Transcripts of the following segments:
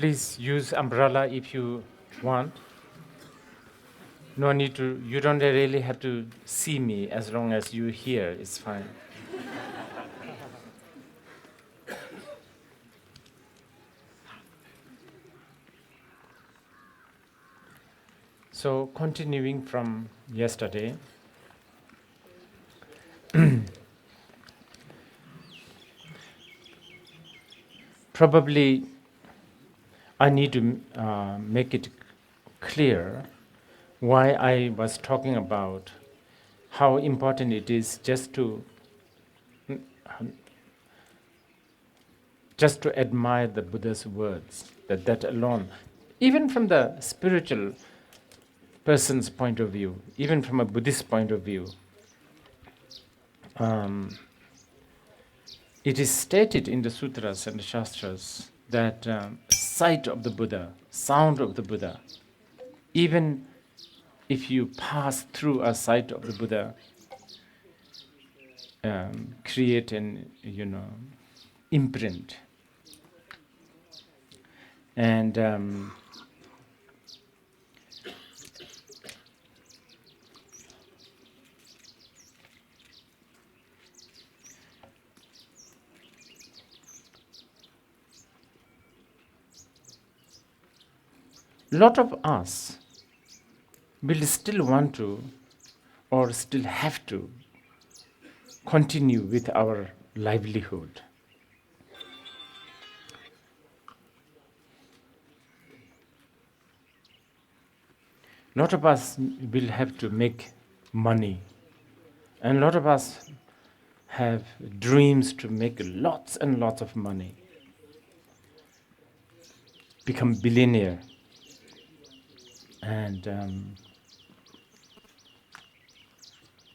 please use umbrella if you want. No need to, you don't really have to see me as long as you hear, it's fine. So continuing from yesterday, probably I need to make it clear why I was talking about how important it is just to admire the Buddha's words, that alone, even from the spiritual person's point of view, even from a Buddhist point of view, it is stated in the sutras and the shastras that sight of the Buddha, sound of the Buddha, even if you pass through a sight of the Buddha, create an imprint. And lot of us will still want to or still have to continue with our livelihood. Lot of us will have to make money, and a lot of us have dreams to make lots and lots of money, become billionaire. And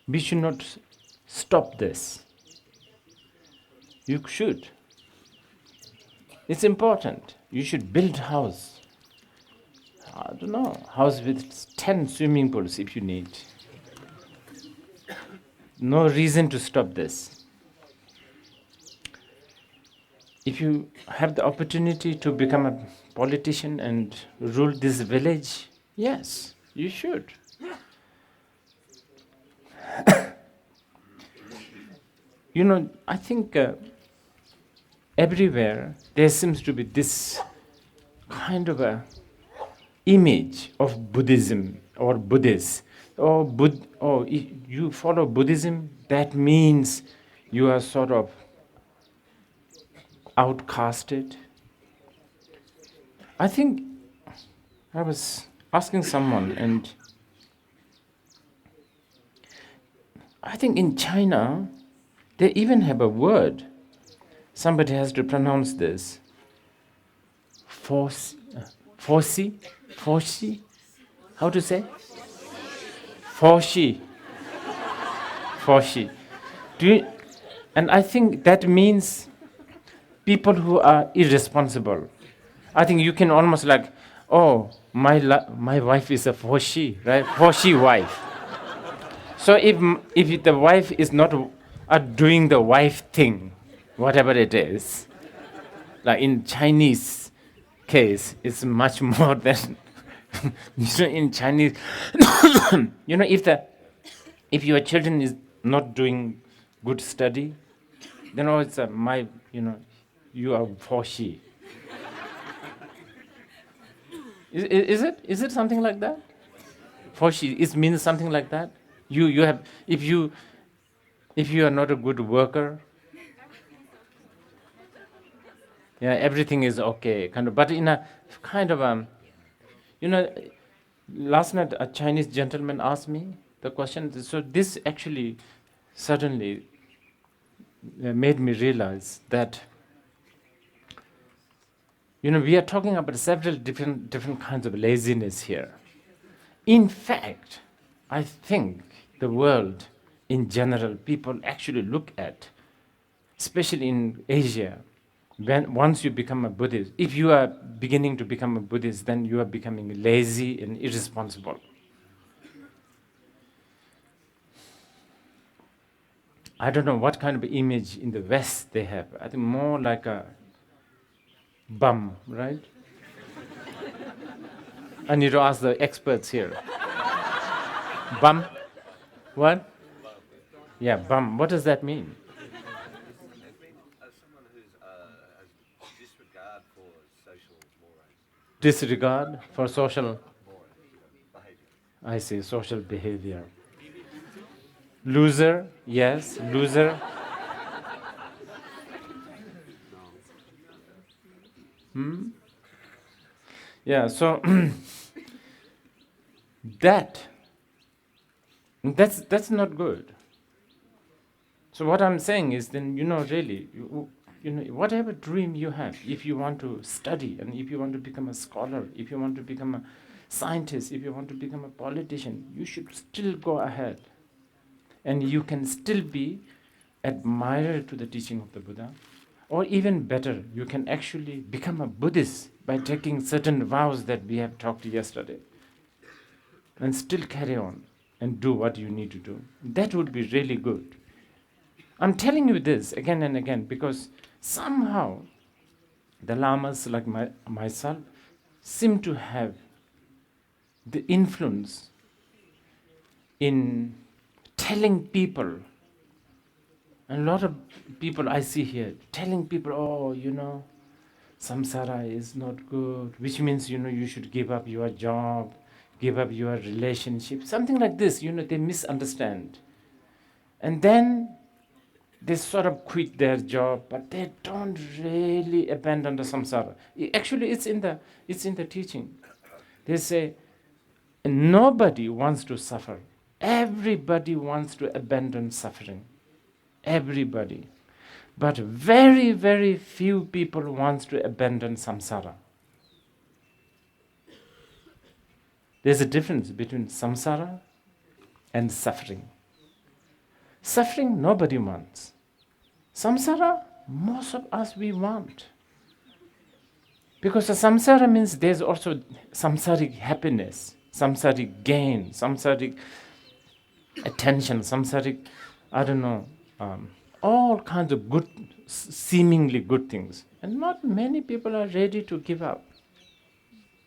we should not stop this. You should. It's important. You should build house. I don't know, house with 10 swimming pools if you need. No reason to stop this. If you have the opportunity to become a politician and rule this village, yes, you should. I think everywhere there seems to be this kind of a image of Buddhism or Buddhists. If you follow Buddhism, that means you are sort of outcasted. I think I was asking someone, and I think in China they even have a word. Somebody has to pronounce this. Forci? How to say? Forci. And I think that means people who are irresponsible. I think you can almost like, my wife is a forci, right? Forci wife. So if the wife is not doing the wife thing, whatever it is, like in Chinese case, it's much more than in Chinese. If your children is not doing good study, then it's you are forci. Is it something like that? Forci, it means something like that. You have, if you are not a good worker, everything is okay, kind of. But in a kind of last night a Chinese gentleman asked me the question. So this actually suddenly made me realize that we are talking about several different kinds of laziness here. In fact, I think the world in general, people actually look at, especially in Asia, once you become a Buddhist, if you are beginning to become a Buddhist, then you are becoming lazy and irresponsible. I don't know what kind of image in the West they have. I think more like a bum, right? I need to ask the experts here. Bum? What? Yeah, bum. What does that mean? Someone who has disregard for social mores. Disregard for social, Behavior. I see, social behavior. Loser, yes, loser. Yeah, so that's not good. So what I'm saying is then, really, whatever dream you have, if you want to study and if you want to become a scholar, if you want to become a scientist, if you want to become a politician, you should still go ahead. And you can still be admirer to the teaching of the Buddha. Or even better, you can actually become a Buddhist by taking certain vows that we have talked yesterday. And still carry on and do what you need to do. That would be really good. I'm telling you this again and again because somehow the lamas like myself seem to have the influence in telling people, and a lot of people I see here, telling people, samsara is not good, which means, you should give up your job, give up your relationship, something like this, they misunderstand. And then they sort of quit their job, but they don't really abandon the samsara. Actually, it's in the teaching. They say, nobody wants to suffer. Everybody wants to abandon suffering. Everybody. But very, very few people wants to abandon samsara. There's a difference between samsara and suffering. Suffering, nobody wants. Samsara, most of us, we want. Because the samsara means there's also samsaric happiness, samsaric gain, samsaric attention, samsaric, all kinds of good, seemingly good things. And not many people are ready to give up.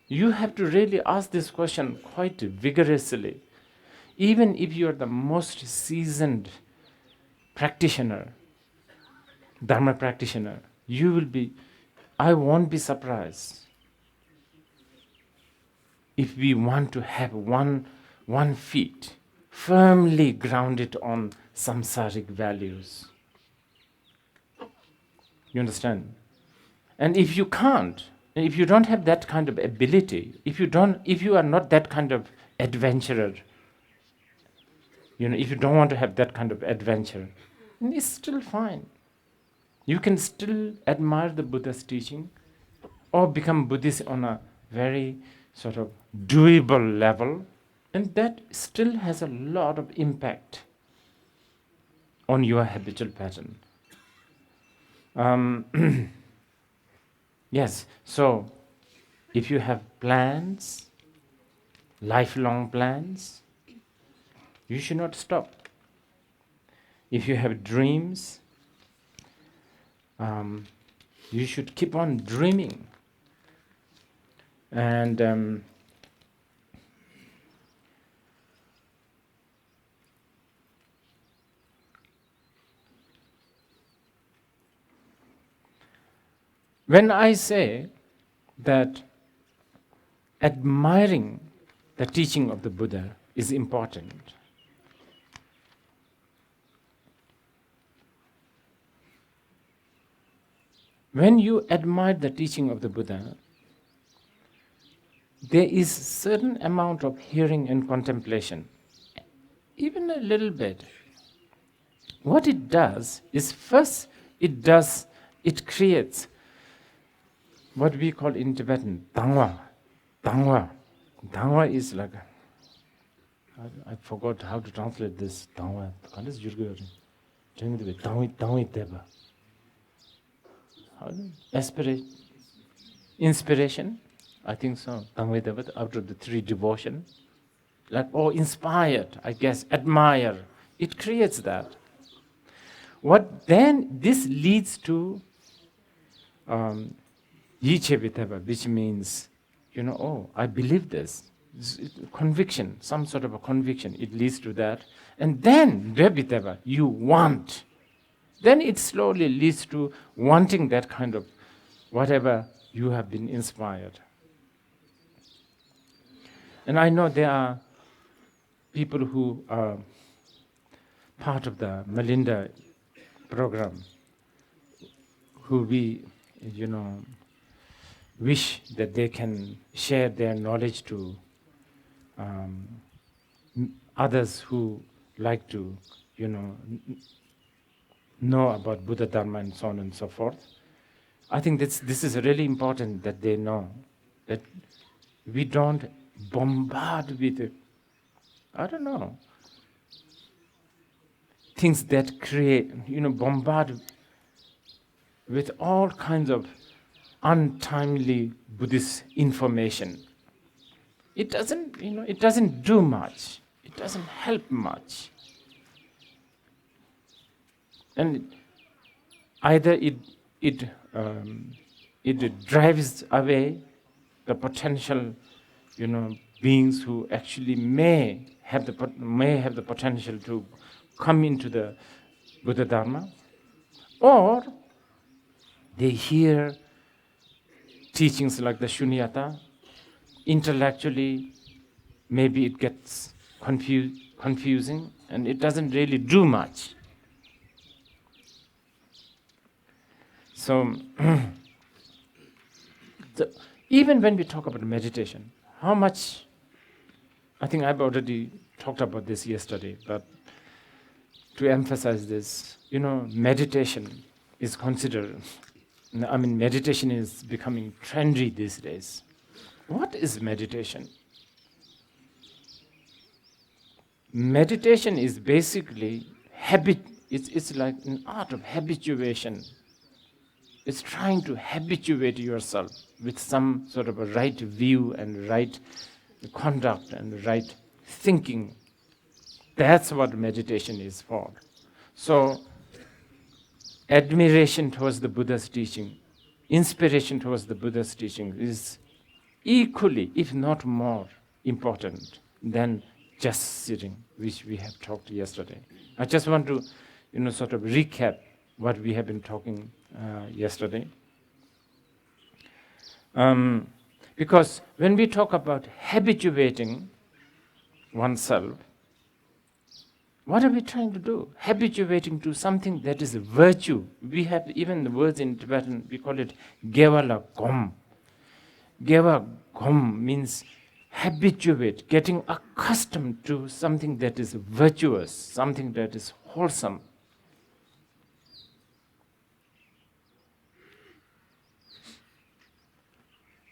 You have to really ask this question quite vigorously. Even if you are the most seasoned practitioner, Dharma practitioner, I won't be surprised if we want to have one feet firmly grounded on samsaric values. You understand? And if you can't, if you don't have that kind of ability, if you are not that kind of adventurer, if you don't want to have that kind of adventure, then it's still fine. You can still admire the Buddha's teaching or become Buddhist on a very sort of doable level, and that still has a lot of impact on your habitual pattern. Yes, so if you have plans, lifelong plans, you should not stop. If you have dreams, you should keep on dreaming. And when I say that admiring the teaching of the Buddha is important, when you admire the teaching of the Buddha, there is certain amount of hearing and contemplation, even a little bit. What it does is first it creates what we call in Tibetan Dharma. Dharma is like, I forgot how to translate this Dharma. Inspiration, I think so. After the three devotion, inspired, I guess, admire. It creates that. What then this leads to Yiche Vitava, which means oh, I believe this. Conviction, some sort of a conviction, it leads to that. And then, Rebitava, you want. Then it slowly leads to wanting that kind of whatever you have been inspired. And I know there are people who are part of the Melinda program who we, wish that they can share their knowledge to others who like to, know about Buddha Dharma and so on and so forth. I think this is really important that they know that we don't bombard with, things that create, bombard with all kinds of untimely Buddhist information. It doesn't, it doesn't do much. It doesn't help much. And either it drives away the potential, beings who actually may have the potential to come into the Buddha Dharma, or they hear teachings like the Shunyata. Intellectually, maybe it gets confusing, and it doesn't really do much. So, even when we talk about meditation, how much, I think I've already talked about this yesterday, but to emphasize this, meditation is considered, meditation is becoming trendy these days. What is meditation? Meditation is basically it's like an art of habituation. It's trying to habituate yourself with some sort of a right view and right conduct and right thinking. That's what meditation is for. So, admiration towards the Buddha's teaching, inspiration towards the Buddha's teaching is equally, if not more, important than just sitting, which we have talked yesterday. I just want to, sort of recap what we have been talking yesterday. Because when we talk about habituating oneself, what are we trying to do? Habituating to something that is a virtue. We have even the words in Tibetan, we call it Gevala Gom. Geva Gom means habituate, getting accustomed to something that is virtuous, something that is wholesome.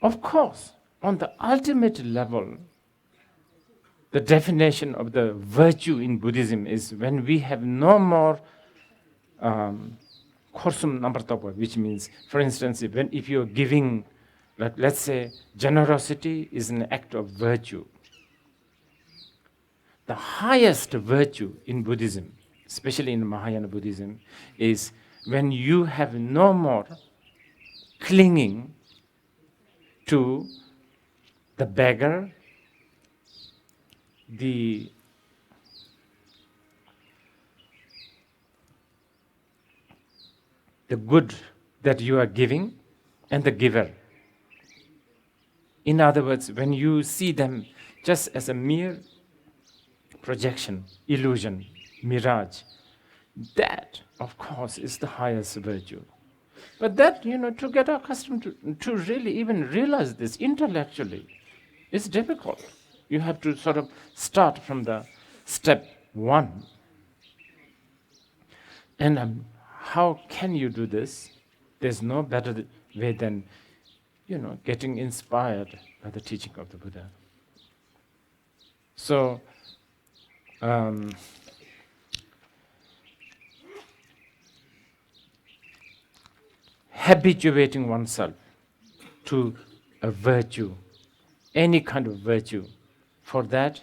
Of course, on the ultimate level, the definition of the virtue in Buddhism is when we have no more korsum nampartapa, which means, for instance, if you're giving, let's say, generosity is an act of virtue. The highest virtue in Buddhism, especially in Mahayana Buddhism, is when you have no more clinging to the beggar, the good that you are giving, and the giver. In other words, when you see them just as a mere projection, illusion, mirage, that, of course, is the highest virtue. But that, to get accustomed to really even realize this intellectually, is difficult. You have to sort of start from the step one. And how can you do this? There's no better way than, getting inspired by the teaching of the Buddha. So, habituating oneself to a virtue, any kind of virtue, for that,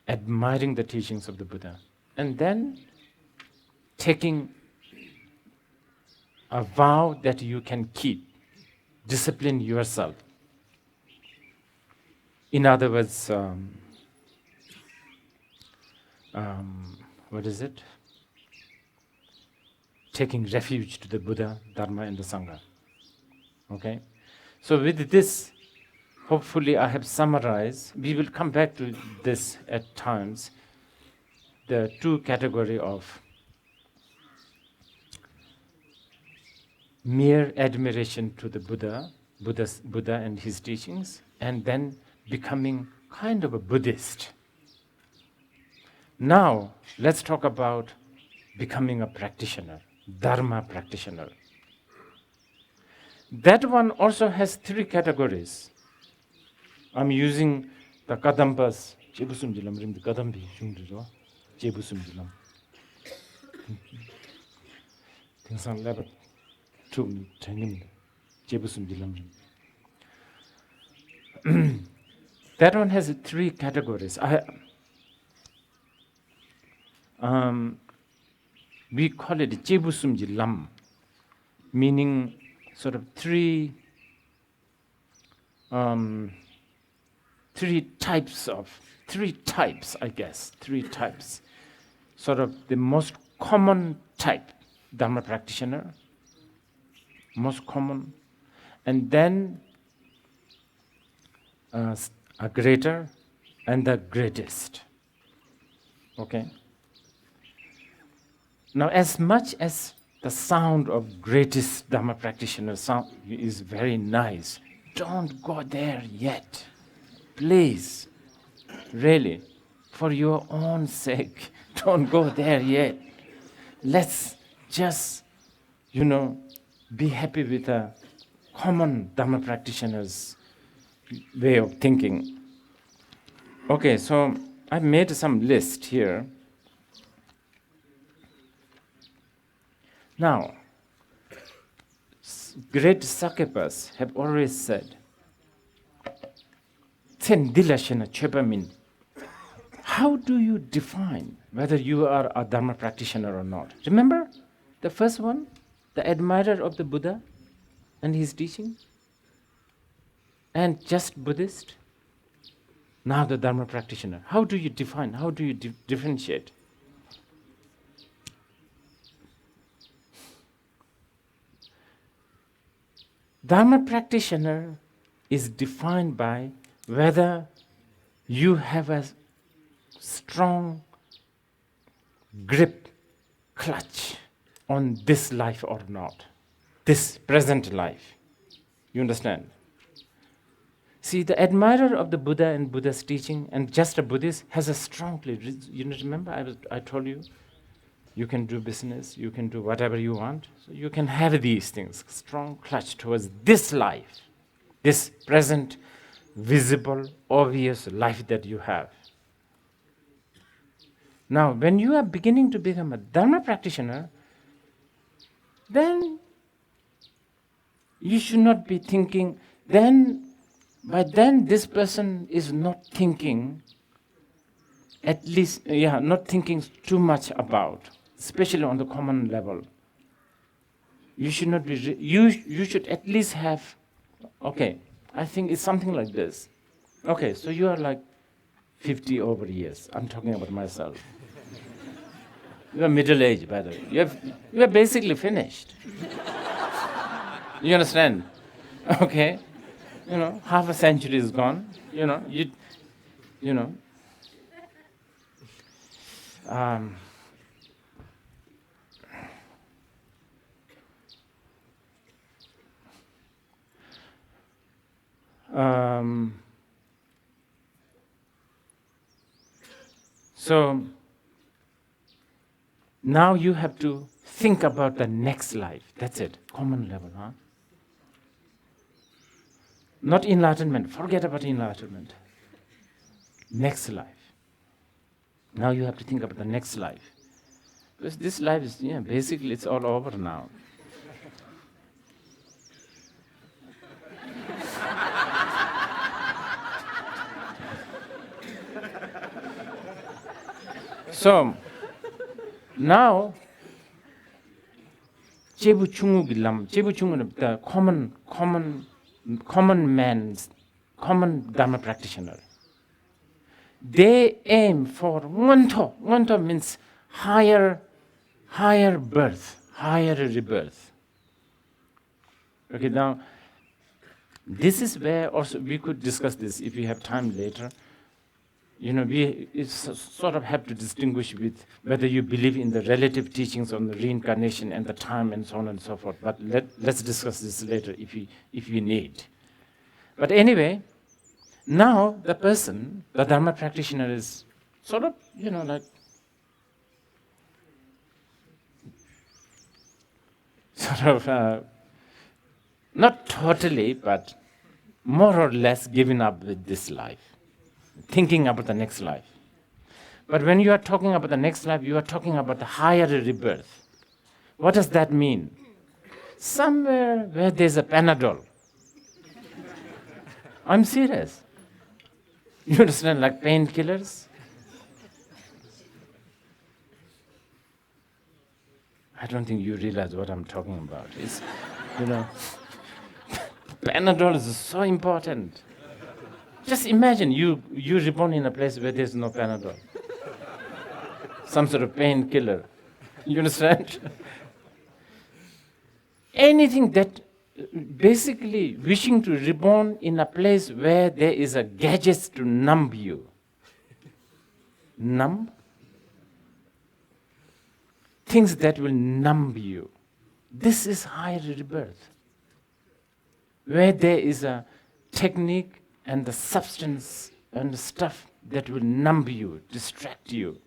admiring the teachings of the Buddha, and then taking a vow that you can keep discipline yourself. In other words, what is it? Taking refuge to the Buddha, Dharma, and the Sangha. Okay? So with this, hopefully I have summarized. We will come back to this at times. The two categories of mere admiration to the Buddha and his teachings, and then becoming kind of a Buddhist. Now, let's talk about becoming a practitioner, Dharma practitioner. That one also has three categories. I'm using the Kadampas. The Kadambi, Jebusumjilam. Things on level. That one has three categories. We call it Jebusumji Lam, meaning sort of three types, I guess. Three types. Sort of the most common type, Dharma practitioner, most common, and then a greater and the greatest. Okay? Now, as much as the sound of greatest Dharma practitioner is very nice, don't go there yet. Please, really, for your own sake, don't go there yet. Let's just, be happy with a common Dharma practitioner's way of thinking. Okay, so I made some list here. Now, great Sakyas have always said, how do you define whether you are a Dharma practitioner or not? Remember the first one, the admirer of the Buddha and his teaching, and just Buddhist? Now the Dharma practitioner. How do you define? How do you differentiate? Dharma practitioner is defined by whether you have a strong grip, clutch on this life or not, this present life. You understand? See, the admirer of the Buddha and Buddha's teaching and just a Buddhist has a strong, remember I told you, you can do business, you can do whatever you want. So you can have these things, strong clutch towards this life, this present, visible, obvious life that you have. Now, when you are beginning to become a Dharma practitioner, then you should not be thinking, by then this person is not thinking, not thinking too much about, especially on the common level. You should not be, you should at least have, okay, I think it's something like this. Okay, so you are like 50 over years. I'm talking about myself. You are middle-aged, by the way. You are basically finished. You understand? Okay? Half a century is gone. So now you have to think about the next life. That's it. Common level, huh? Not enlightenment. Forget about enlightenment. Next life. Now you have to think about the next life. Because this life is, basically it's all over now. So, now, Jebu Chungu Gilam, the common common man's, common Dharma practitioner. They aim for ngonto. Ngonto means higher birth, higher rebirth. Okay, now, this is where also we could discuss this if we have time later. We sort of have to distinguish with whether you believe in the relative teachings on the reincarnation and the time and so on and so forth. But let's discuss this later if we need. But anyway, now the person, the Dharma practitioner, is sort of, not totally, but more or less giving up with this life, thinking about the next life. But when you are talking about the next life, you are talking about the higher rebirth. What does that mean? Somewhere where there's a Panadol. I'm serious. You understand, like painkillers? I don't think you realize what I'm talking about. It's, Panadol is so important. Just imagine you reborn in a place where there's no Panadol. Some sort of painkiller. You understand? Anything that basically wishing to reborn in a place where there is a gadget to numb you. Numb? Things that will numb you. This is higher rebirth. Where there is a technique and the substance and the stuff that will numb you, distract you.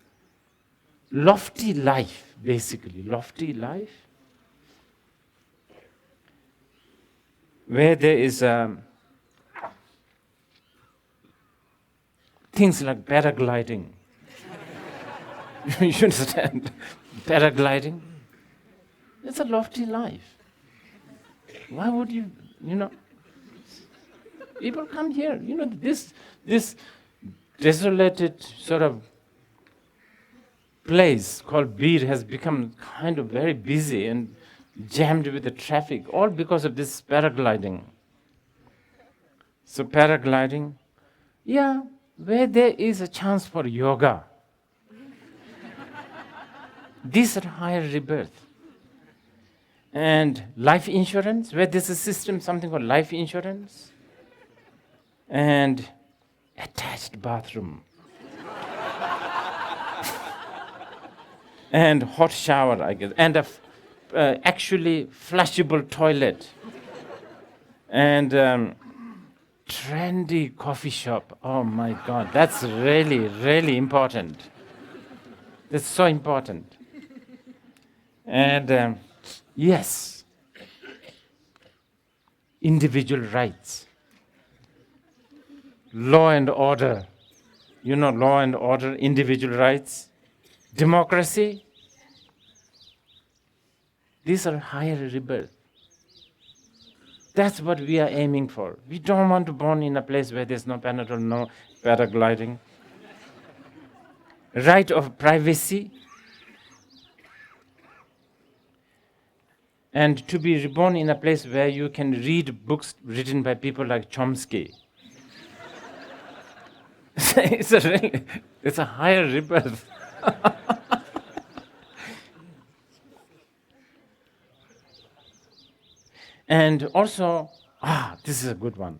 Lofty life, basically. Lofty life. Where there is things like paragliding. You understand? Paragliding. It's a lofty life. Why would you, people come here. This desolated sort of place called Bir has become kind of very busy and jammed with the traffic, all because of this paragliding. So paragliding, where there is a chance for yoga. These are higher rebirth. And life insurance, where there's a system, something called life insurance. And attached bathroom. And hot shower, I guess. And actually flushable toilet. And trendy coffee shop. Oh my God, that's really, really important. That's so important. And yes, individual rights, law and order, law and order, individual rights, democracy. These are higher rebirth. That's what we are aiming for. We don't want to born in a place where there's no Panadol, no paragliding. Right of privacy. And to be reborn in a place where you can read books written by people like Chomsky. It's a higher rebirth. And also, this is a good one.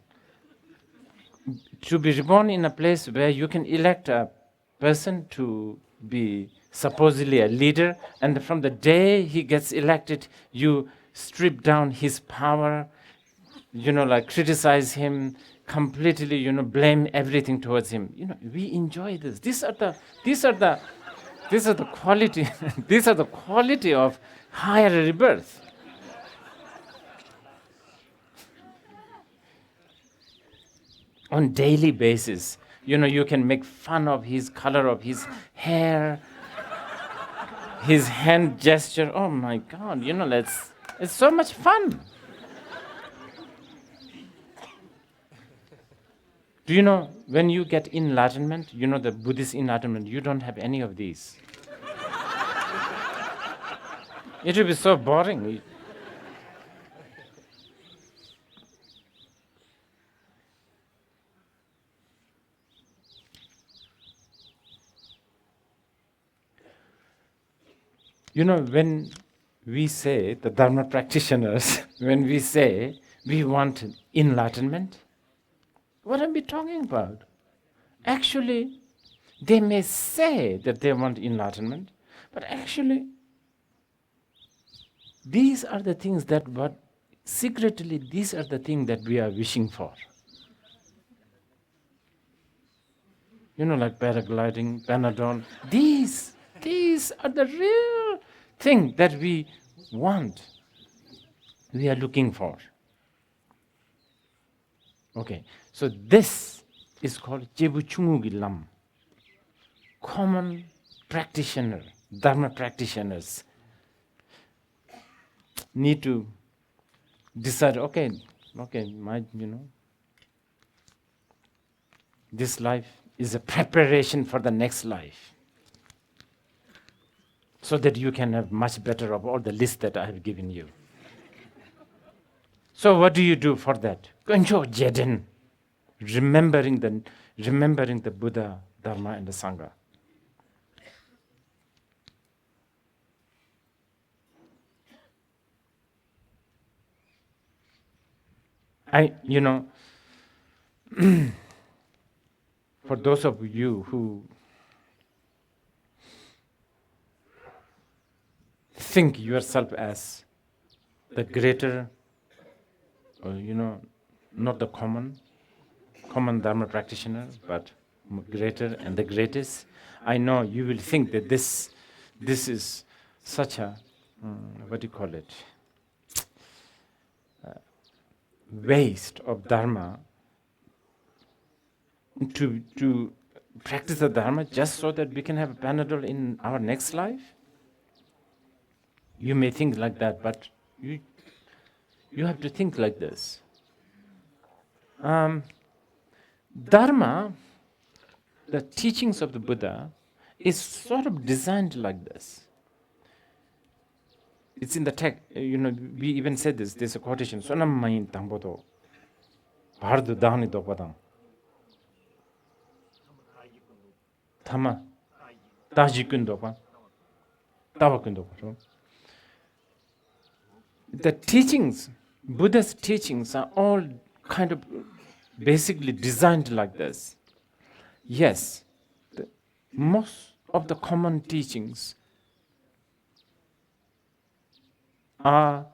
To be reborn in a place where you can elect a person to be supposedly a leader, and from the day he gets elected, you strip down his power, criticize him completely, blame everything towards him. We enjoy this. These are the quality. These are the quality of higher rebirth. On daily basis, you can make fun of his color of his hair, his hand gesture. Oh my God, it's so much fun. Do you know, when you get enlightenment, the Buddhist enlightenment, you don't have any of these. It will be so boring. When we say, the Dharma practitioners, when we say we want enlightenment, what are we talking about? Actually, they may say that they want enlightenment, but actually, these are the things that secretly, these are the things that we are wishing for. Like paragliding, Panadol. These are the real thing that we want, we are looking for. Okay, so this is called Jebu Chungugi Lam. Common practitioner, Dharma practitioners need to decide, okay, this life is a preparation for the next life, so that you can have much better of all the list that I have given you. So what do you do for that? Konjo jeden, remembering the Buddha, Dharma, and the Sangha. For those of you who think yourself as the greater, or not the common Dharma practitioner, but greater and the greatest, I know you will think that this is such a, waste of Dharma to practice the Dharma just so that we can have a Panadol in our next life. You may think like that, but you have to think like this. Dharma, the teachings of the Buddha, is sort of designed like this. It's in the text, we even said this, there's a quotation, Sonam Mayin Tangbodo, Bhardu Dani Dopadam. Tama, Tajikundo, Tawakundo. The teachings, Buddha's teachings are all kind of basically designed like this. Yes, most of the common teachings are,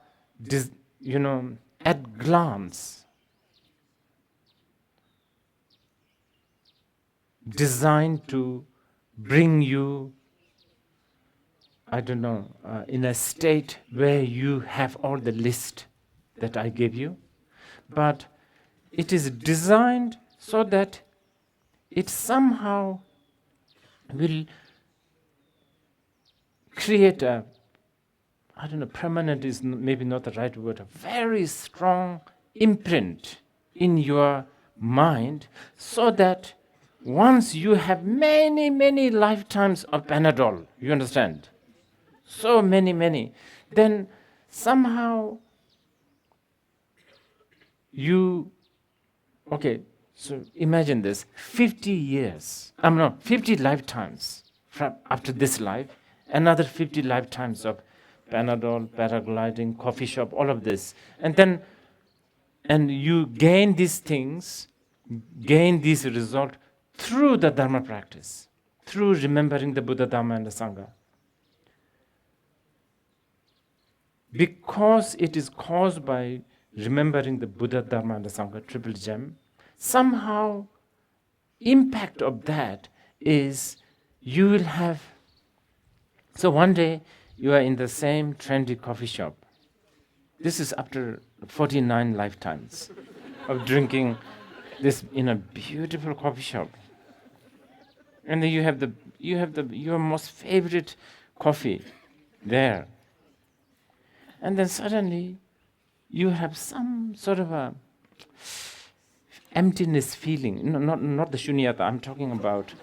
at glance, designed to bring you, in a state where you have all the list that I gave you. But it is designed so that it somehow will create a, permanent is maybe not the right word, a very strong imprint in your mind, so that once you have many, many lifetimes of Panadol, you understand? So many, then somehow so imagine this, 50 lifetimes from after this life, another 50 lifetimes of Panadol, paragliding, coffee shop, all of this. And you gain these things, gain this result through the Dharma practice, through remembering the Buddha, Dharma, and the Sangha. Because it is caused by remembering the Buddha, Dharma, and the Sangha, triple gem, somehow impact of that is you will have, so one day you are in the same trendy coffee shop. This is after 49 lifetimes of drinking this in a beautiful coffee shop. And then you have your most favorite coffee there. And then suddenly you have some sort of a emptiness feeling. No, not the shunyata. I'm talking about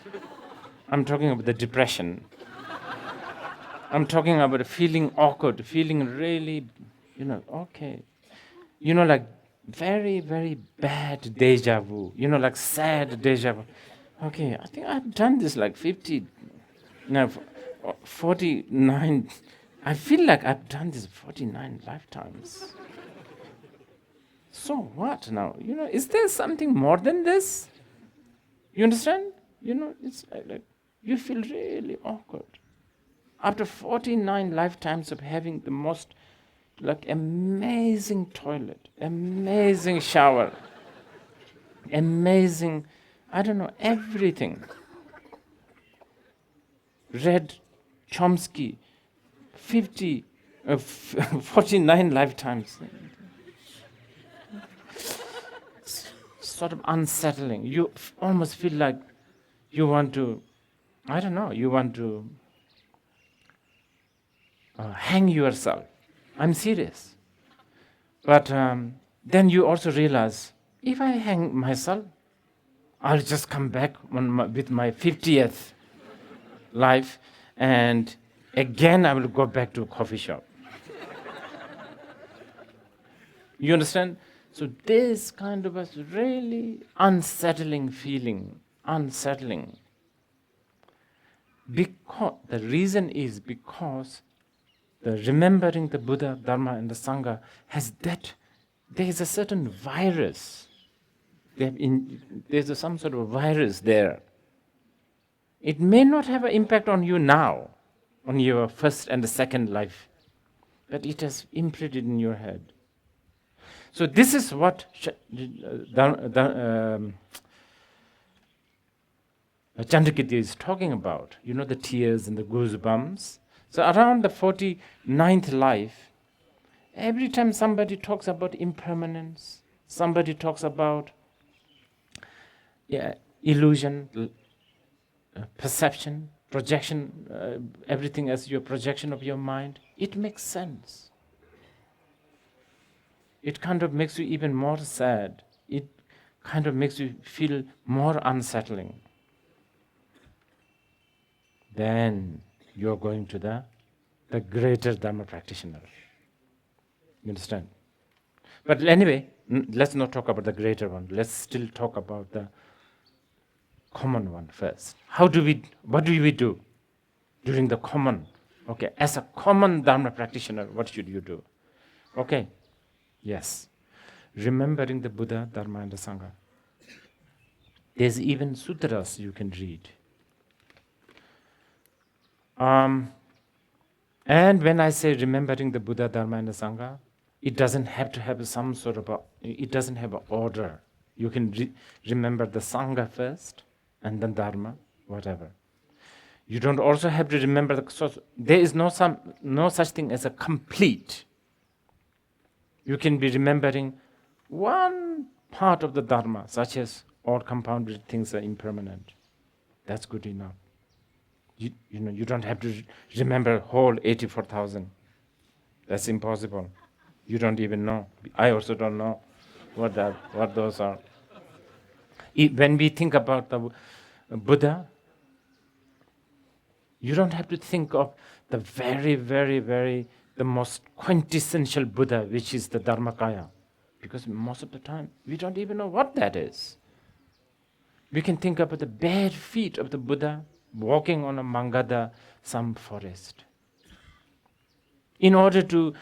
the depression. I'm talking about feeling awkward, feeling really, okay. Like very, very bad deja vu. Like sad deja vu. Okay, I think I've done this like 49 I feel like I've done this 49 lifetimes. So what now? Is there something more than this? You understand? It's like you feel really awkward. After 49 lifetimes of having the most amazing toilet, amazing shower, amazing, everything. Read Chomsky, 49 lifetimes. It's sort of unsettling. You almost feel like you want to, you want to hang yourself. I'm serious. But then you also realize, if I hang myself, I'll just come back with my 50th life, and again I will go back to a coffee shop. You understand? So this kind of a really unsettling feeling, unsettling. The reason is because the remembering the Buddha, Dharma, and the Sangha there is a certain virus. There's some sort of virus there. It may not have an impact on you now, on your first and the second life, but it has imprinted in your head. So this is what Chandrakirti is talking about. The tears and the goosebumps. So around the 49th life, every time somebody talks about impermanence, somebody talks about illusion, perception, projection, everything as your projection of your mind, it makes sense. It kind of makes you even more sad. It kind of makes you feel more unsettling. Then you're going to the greater Dharma practitioner. You understand? But anyway, let's not talk about the greater one. Let's still talk about the common one first. What do we do during the common? Okay, as a common Dharma practitioner, what should you do? Okay, yes. Remembering the Buddha, Dharma, and the Sangha. There's even sutras you can read. And when I say remembering the Buddha, Dharma, and the Sangha, it doesn't have to have some sort of it doesn't have an order. You can remember the Sangha first, and then Dharma, whatever. You don't also have to remember there is no such thing as a complete. You can be remembering one part of the Dharma, such as all compounded things are impermanent. That's good enough. You don't have to remember whole 84,000. That's impossible. You don't even know. I also don't know what those are. When we think about the Buddha, you don't have to think of the very, very, very, the most quintessential Buddha, which is the Dharmakaya. Because most of the time, we don't even know what that is. We can think about the bare feet of the Buddha walking on a Mangada, some forest. In order to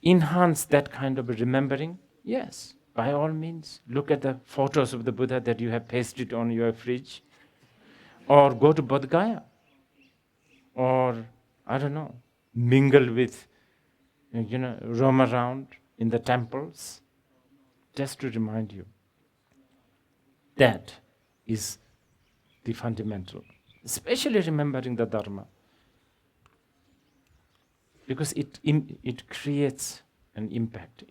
enhance that kind of remembering, yes, by all means, look at the photos of the Buddha that you have pasted on your fridge, or go to Bodh Gaya, or mingle with, roam around in the temples, just to remind you. That is the fundamental, especially remembering the Dharma, because it creates an impact.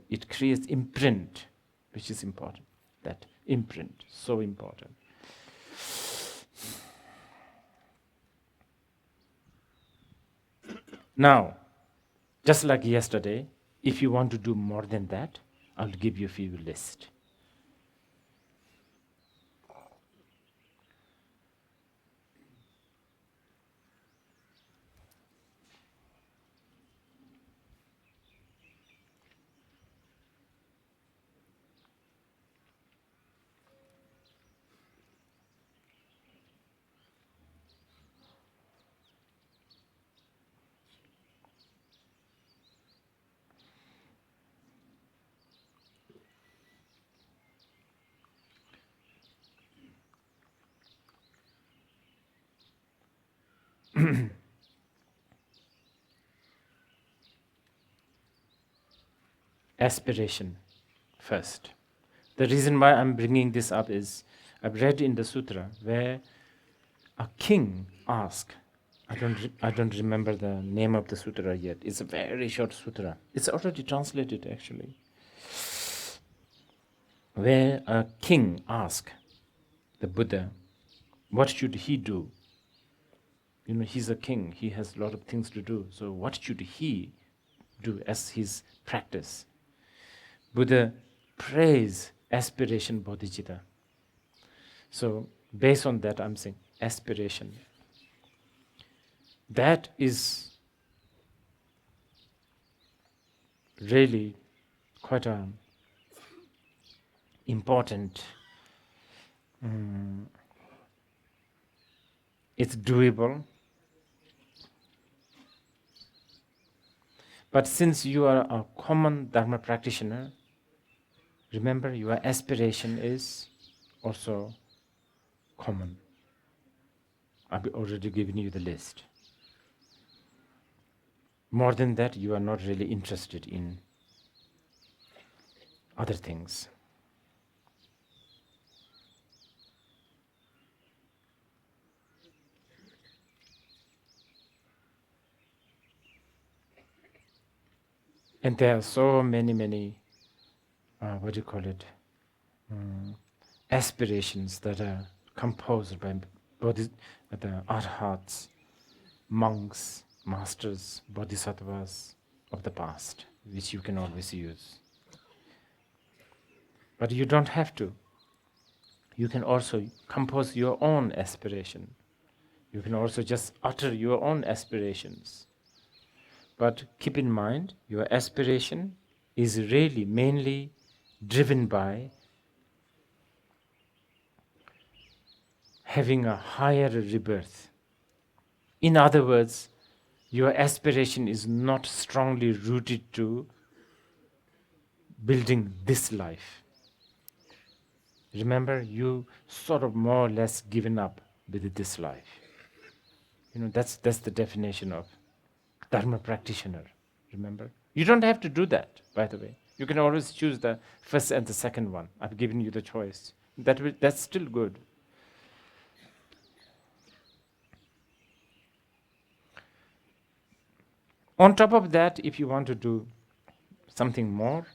It creates imprint, which is important. That imprint, so important. Now, just like yesterday, if you want to do more than that, I'll give you a few lists. aspiration first. The reason why I'm bringing this up is I've read in the sutra where a king asked, I don't remember the name of the sutra yet. It's a very short sutra. It's already translated actually. Where a king asked the Buddha, what should he do? You know, he's a king. He has a lot of things to do. So what should he do as his practice? Buddha praised aspiration bodhicitta. So based on that, I'm saying aspiration. That is really quite a important. It's doable. But since you are a common Dharma practitioner, remember your aspiration is also common. I've already given you the list. More than that, you are not really interested in other things. And there are so many, aspirations that are composed by the arhats, monks, masters, bodhisattvas of the past, which you can always use. But you don't have to. You can also compose your own aspiration. You can also just utter your own aspirations. But keep in mind, your aspiration is really mainly driven by having a higher rebirth. In other words, your aspiration is not strongly rooted to building this life. Remember, you sort of more or less given up with this life. You know, that's the definition of Dharma practitioner. Remember? You don't have to do that, by the way. You can always choose the first and the second one. I've given you the choice. That's still good. On top of that, if you want to do something more,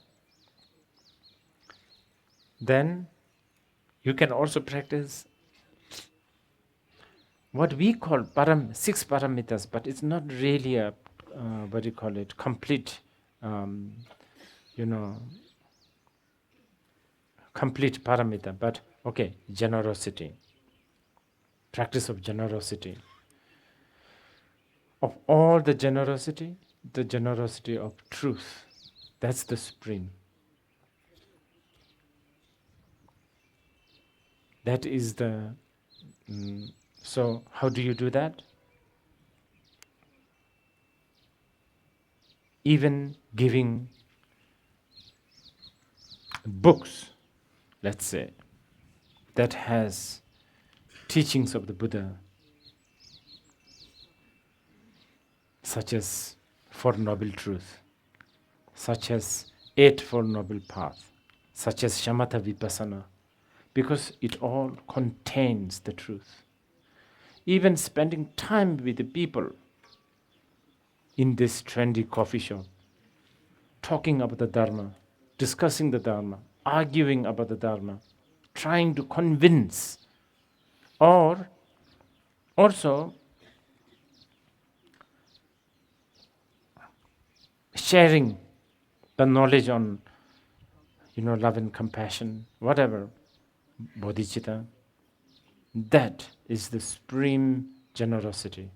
then you can also practice what we call six paramitas, but it's not really a complete, complete paramita. But okay, generosity, practice of generosity. Of all the generosity of truth, that's the supreme. That is the. So how do you do that? Even giving books, let's say, that has teachings of the Buddha, such as Four Noble Truth, such as Eightfold Noble Path, such as Shamatha Vipassana, because it all contains the truth. Even spending time with the people in this trendy coffee shop, talking about the Dharma, discussing the Dharma, arguing about the Dharma, trying to convince, or also sharing the knowledge on, love and compassion, whatever, bodhicitta, that is the supreme generosity.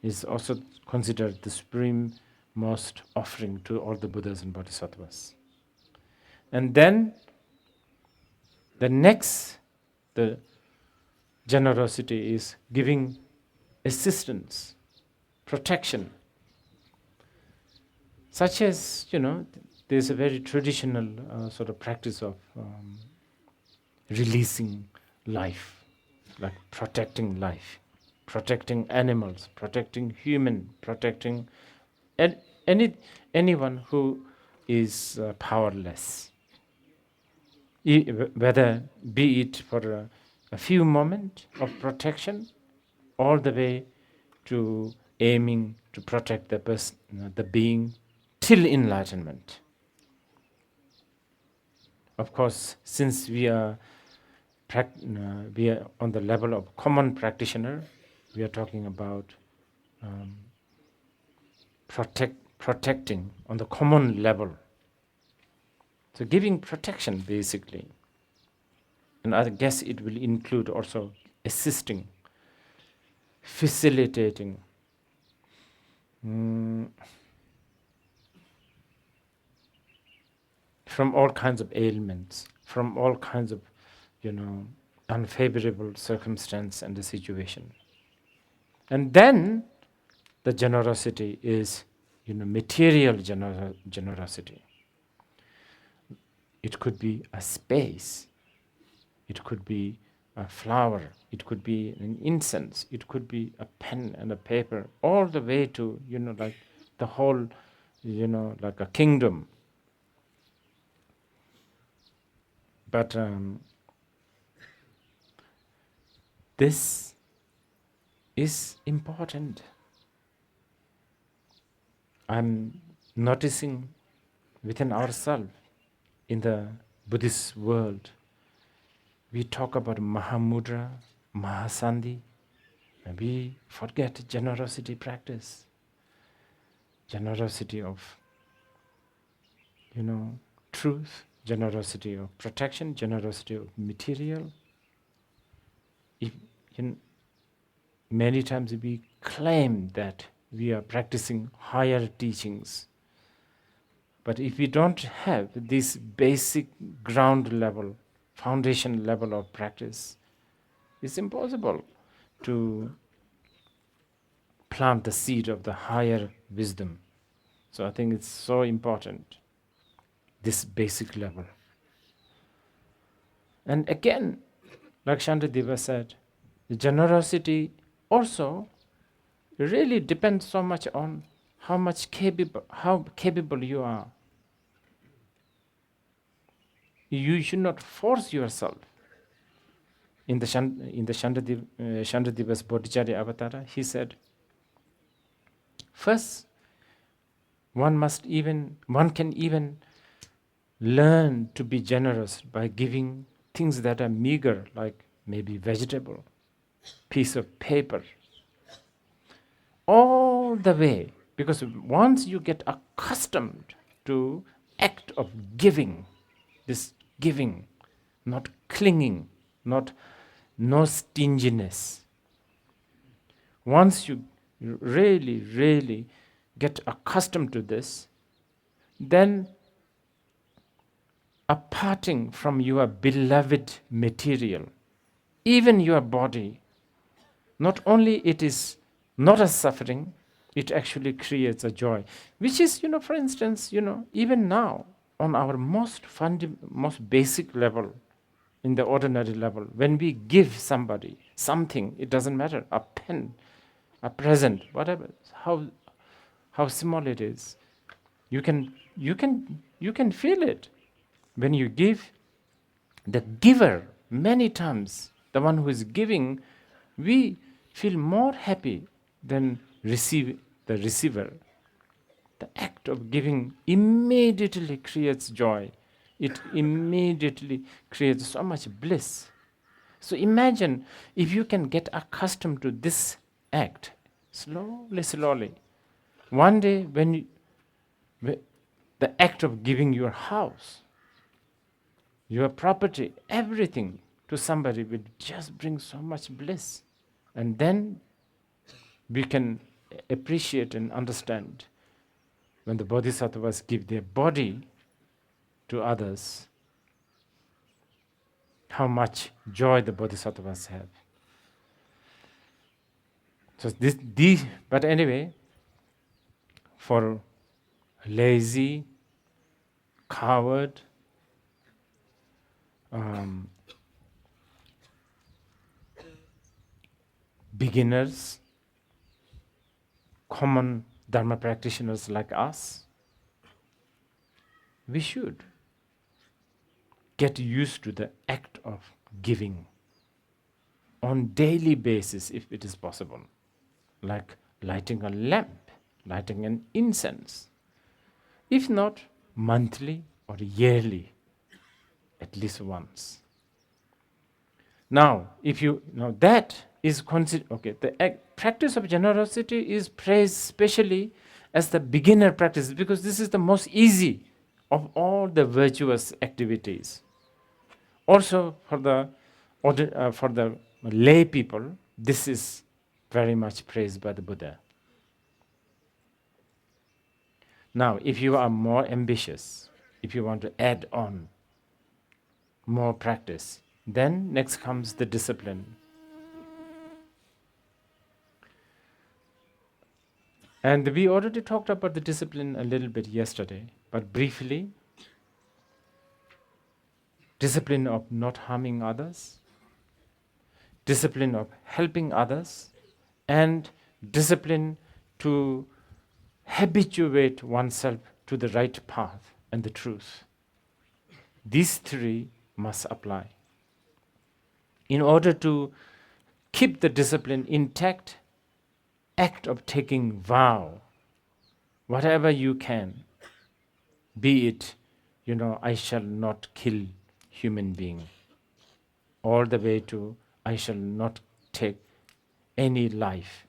Is also considered the supreme most offering to all the Buddhas and Bodhisattvas. And then the generosity is giving assistance, protection, such as, there's a very traditional sort of practice of releasing life, like protecting life. protecting animals, protecting human, protecting anyone who is powerless. Whether be it for a few moments of protection, all the way to aiming to protect the person, the being, till enlightenment. Of course, since we are on the level of common practitioner, we are talking about protecting on the common level. So giving protection basically. And I guess it will include also assisting, facilitating, from all kinds of ailments, from all kinds of, unfavorable circumstance and the situation. And then the generosity is, material generosity. It could be a space, it could be a flower, it could be an incense, it could be a pen and a paper, all the way to, like the whole, like a kingdom. But this is important. I'm noticing within ourselves, in the Buddhist world, we talk about Mahamudra, Mahasandhi, and we forget generosity practice. Generosity of, truth, generosity of protection, generosity of material. Many times we claim that we are practicing higher teachings. But if we don't have this basic ground level, foundation level of practice, it's impossible to plant the seed of the higher wisdom. So I think it's so important, this basic level. And again, like Shantideva said, the generosity also really depends so much on how capable you are. You should not force yourself. In the Shantideva's Bodhichitta Avatara, he said, first, one can even learn to be generous by giving things that are meager, like maybe vegetable, piece of paper, all the way. Because once you get accustomed to act of giving, this giving, not clinging, no stinginess. Once you really, really get accustomed to this, then a parting from your beloved material, even your body, not only it is not a suffering, it actually creates a joy, which is, for instance, even now, on our most basic level, in the ordinary level, when we give somebody something, it doesn't matter, a pen, a present, whatever, how small it is, you can feel it. When you give, the giver, many times, the one who is giving, we feel more happy than the receiver. The act of giving immediately creates joy. It immediately creates so much bliss. So imagine if you can get accustomed to this act, slowly. One day when the act of giving your house, your property, everything to somebody will just bring so much bliss. And then we can appreciate and understand when the bodhisattvas give their body to others, how much joy the bodhisattvas have. So but anyway, for lazy, coward, beginners, common Dharma practitioners like us, we should get used to the act of giving on daily basis if it is possible, like lighting a lamp, lighting an incense. If not, monthly or yearly, at least once. Now, that is considered, okay, the practice of generosity is praised specially as the beginner practice because this is the most easy of all the virtuous activities. Also, for the lay people, this is very much praised by the Buddha. Now, if you are more ambitious, if you want to add on more practice, then next comes the discipline. And we already talked about the discipline a little bit yesterday, but briefly, discipline of not harming others, discipline of helping others, and discipline to habituate oneself to the right path and the truth. These three must apply. In order to keep the discipline intact, act of taking vow, whatever you can, be it, I shall not kill human being, all the way to I shall not take any life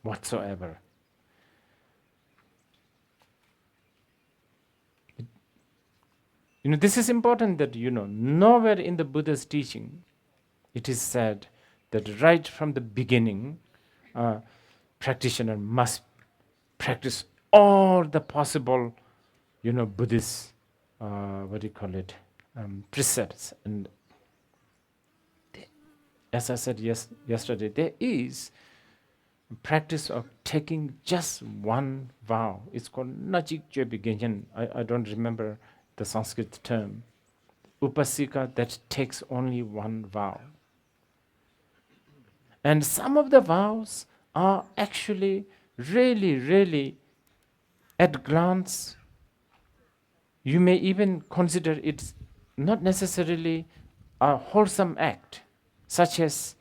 whatsoever. This is important that nowhere in the Buddha's teaching it is said that right from the beginning, a practitioner must practice all the possible, Buddhist, precepts. And as I said yesterday, there is a practice of taking just one vow. It's called Najik Jebi Genjan. I don't remember the Sanskrit term. Upasika that takes only one vow. And some of the vows are actually really, really, at glance, you may even consider it not necessarily a wholesome act, such as,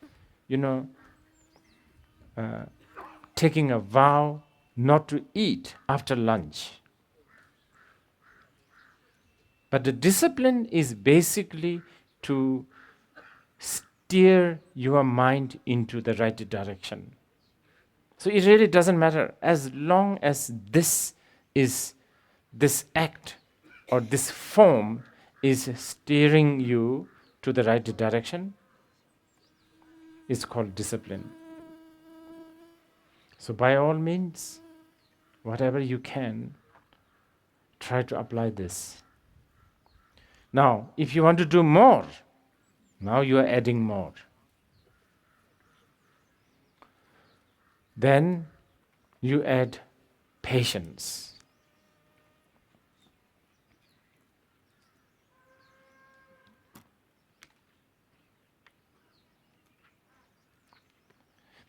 taking a vow not to eat after lunch. But the discipline is basically to steer your mind into the right direction. So it really doesn't matter as long as this act or this form is steering you to the right direction. It's called discipline. So by all means, whatever you can, try to apply this. Now, if you want to do more, now you are adding more. Then you add patience.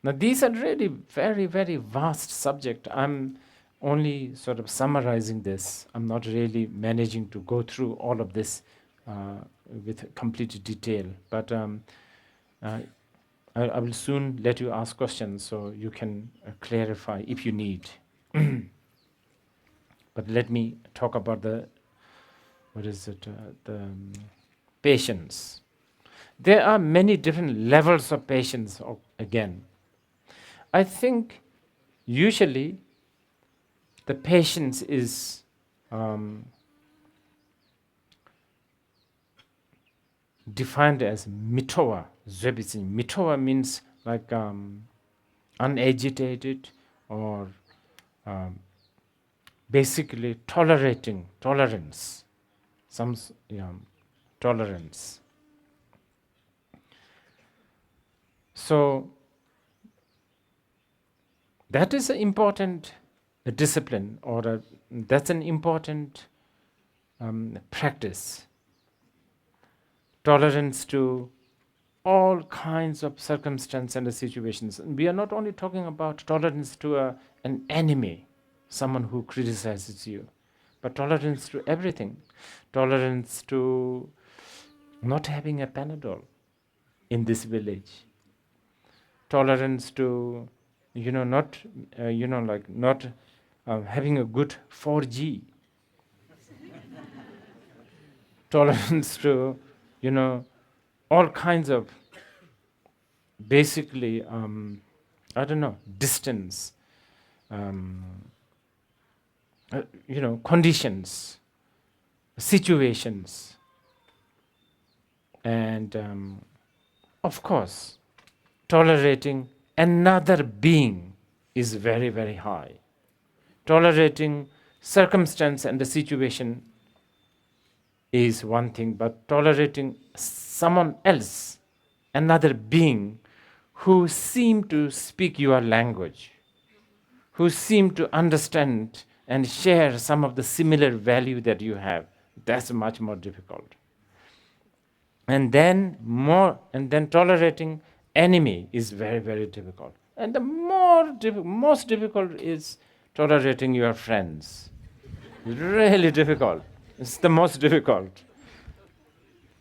Now these are really very, very vast subject. I'm only sort of summarizing this. I'm not really managing to go through all of this with complete detail. But I will soon let you ask questions so you can clarify if you need. But let me talk about the patience. There are many different levels of patience again. I think usually the patience is defined as mitowa. Mitowa means like unagitated or basically tolerance. Tolerance. So that is an important discipline, or that's an important practice. Tolerance to all kinds of circumstances and situations. And we are not only talking about tolerance to an enemy, someone who criticizes you, but tolerance to everything. Tolerance to not having a Panadol in this village. Tolerance to, not, not having a good 4G. Tolerance to, all kinds of basically, distance, conditions, situations, and of course, tolerating another being is very, very high. Tolerating circumstance and the situation is one thing, but tolerating someone else, another being, who seem to speak your language, who seem to understand and share some of the similar value that you have, that's much more difficult. And then tolerating enemy is very, very difficult. And the most difficult is tolerating your friends. Really difficult. It's the most difficult.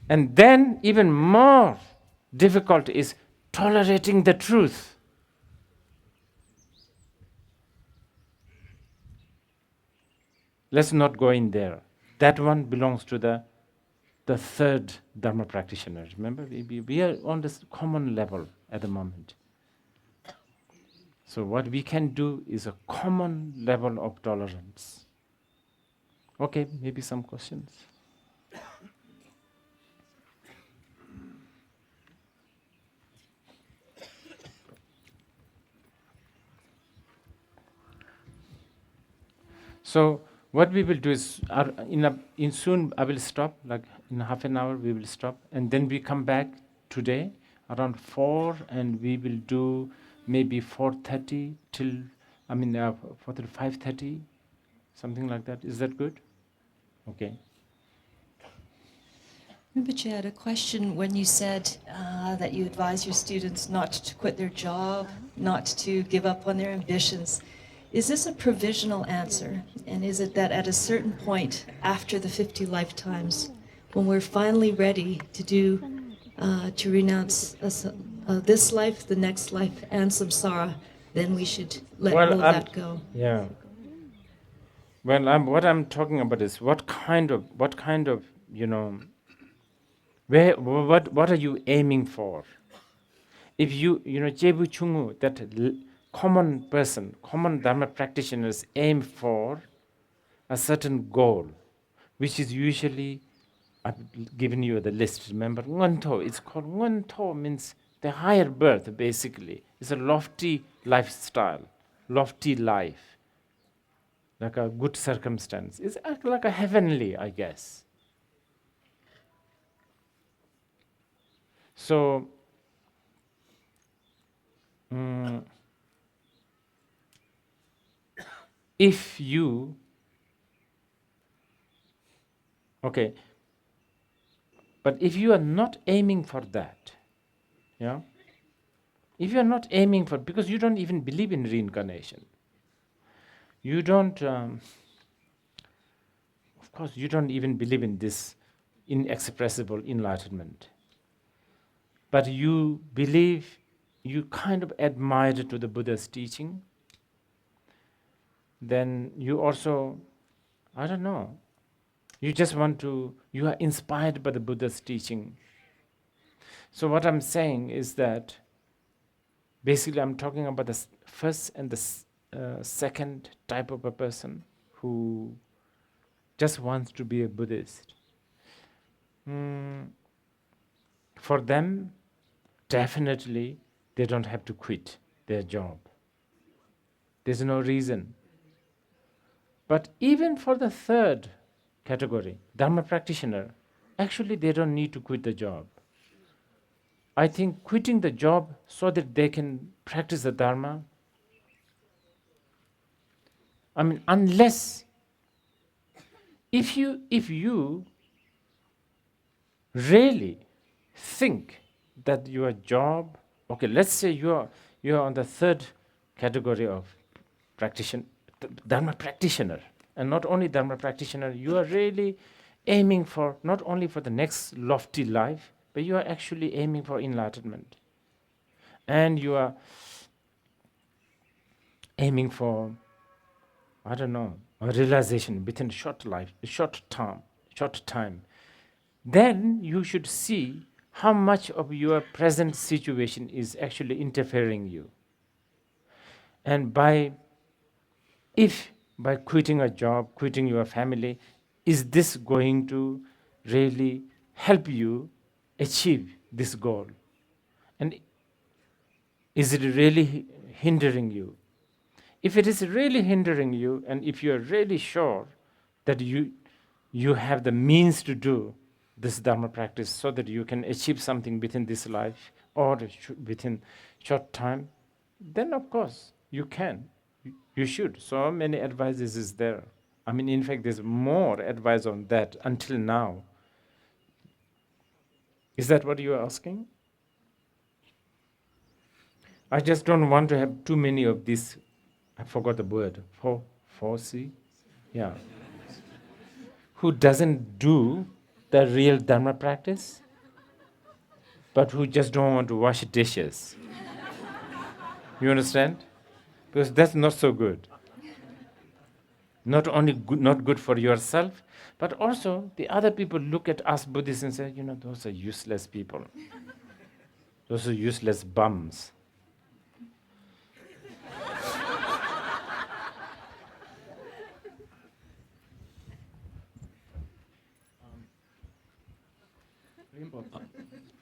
And then even more difficult is tolerating the truth. Let's not go in there. That one belongs to the third Dharma practitioner. Remember, we are on this common level at the moment. So what we can do is a common level of tolerance. Okay, maybe some questions. So what we will do is, in soon I will stop, like in half an hour we will stop, and then we come back today around 4, and we will do maybe 4:30 till 4 till 5:30, something like that. Is that good? Okay. Rinpoche, I had a question when you said that you advise your students not to quit their job, not to give up on their ambitions. Is this a provisional answer? And is it that at a certain point after the 50 lifetimes, when we're finally ready to renounce this life, the next life, and samsara, then we should let all of that go? Yeah. Well, what I'm talking about is what kind of, what are you aiming for? If Jebu Chungu, that common person, common Dharma practitioners aim for a certain goal, which is usually, I've given you the list, remember, Ngonto, it's called Ngonto, means the higher birth, basically. It's a lofty lifestyle, lofty life, like a good circumstance. It's like a heavenly, I guess. So, if you, but if you are not aiming for that, if you are not aiming for, because you don't even believe in reincarnation, you don't, of course, you don't even believe in this inexpressible enlightenment, but you believe, you kind of admire to the Buddha's teaching, then you also, I don't know, you just want to, you are inspired by the Buddha's teaching. So what I'm saying is that, basically I'm talking about the first and the second type of a person who just wants to be a Buddhist. For them, definitely, they don't have to quit their job. There's no reason. But even for the third category, Dharma practitioner, actually they don't need to quit the job. I think quitting the job so that they can practice the Dharma, unless, if you really think that your job, okay, let's say you are on the third category of Dharma practitioner. And not only Dharma practitioner, you are really aiming for not only for the next lofty life, but you are actually aiming for enlightenment. And you are aiming for, I don't know, a realization within short time. Then you should see how much of your present situation is actually interfering you. And by quitting a job, quitting your family, is this going to really help you achieve this goal? And is it really hindering you? If it is really hindering you, and if you are really sure that you have the means to do this Dharma practice so that you can achieve something within this life or within short time, then of course you can. You should. So many advices is there. I mean, in fact, there's more advice on that until now. Is that what you are asking? I just don't want to have too many of these. I forgot the word. Foresee? Yeah. Who doesn't do the real Dharma practice, but who just don't want to wash dishes. You understand? Because that's not so good. Not only not good for yourself, but also the other people look at us Buddhists and say, those are useless people. Those are useless bums.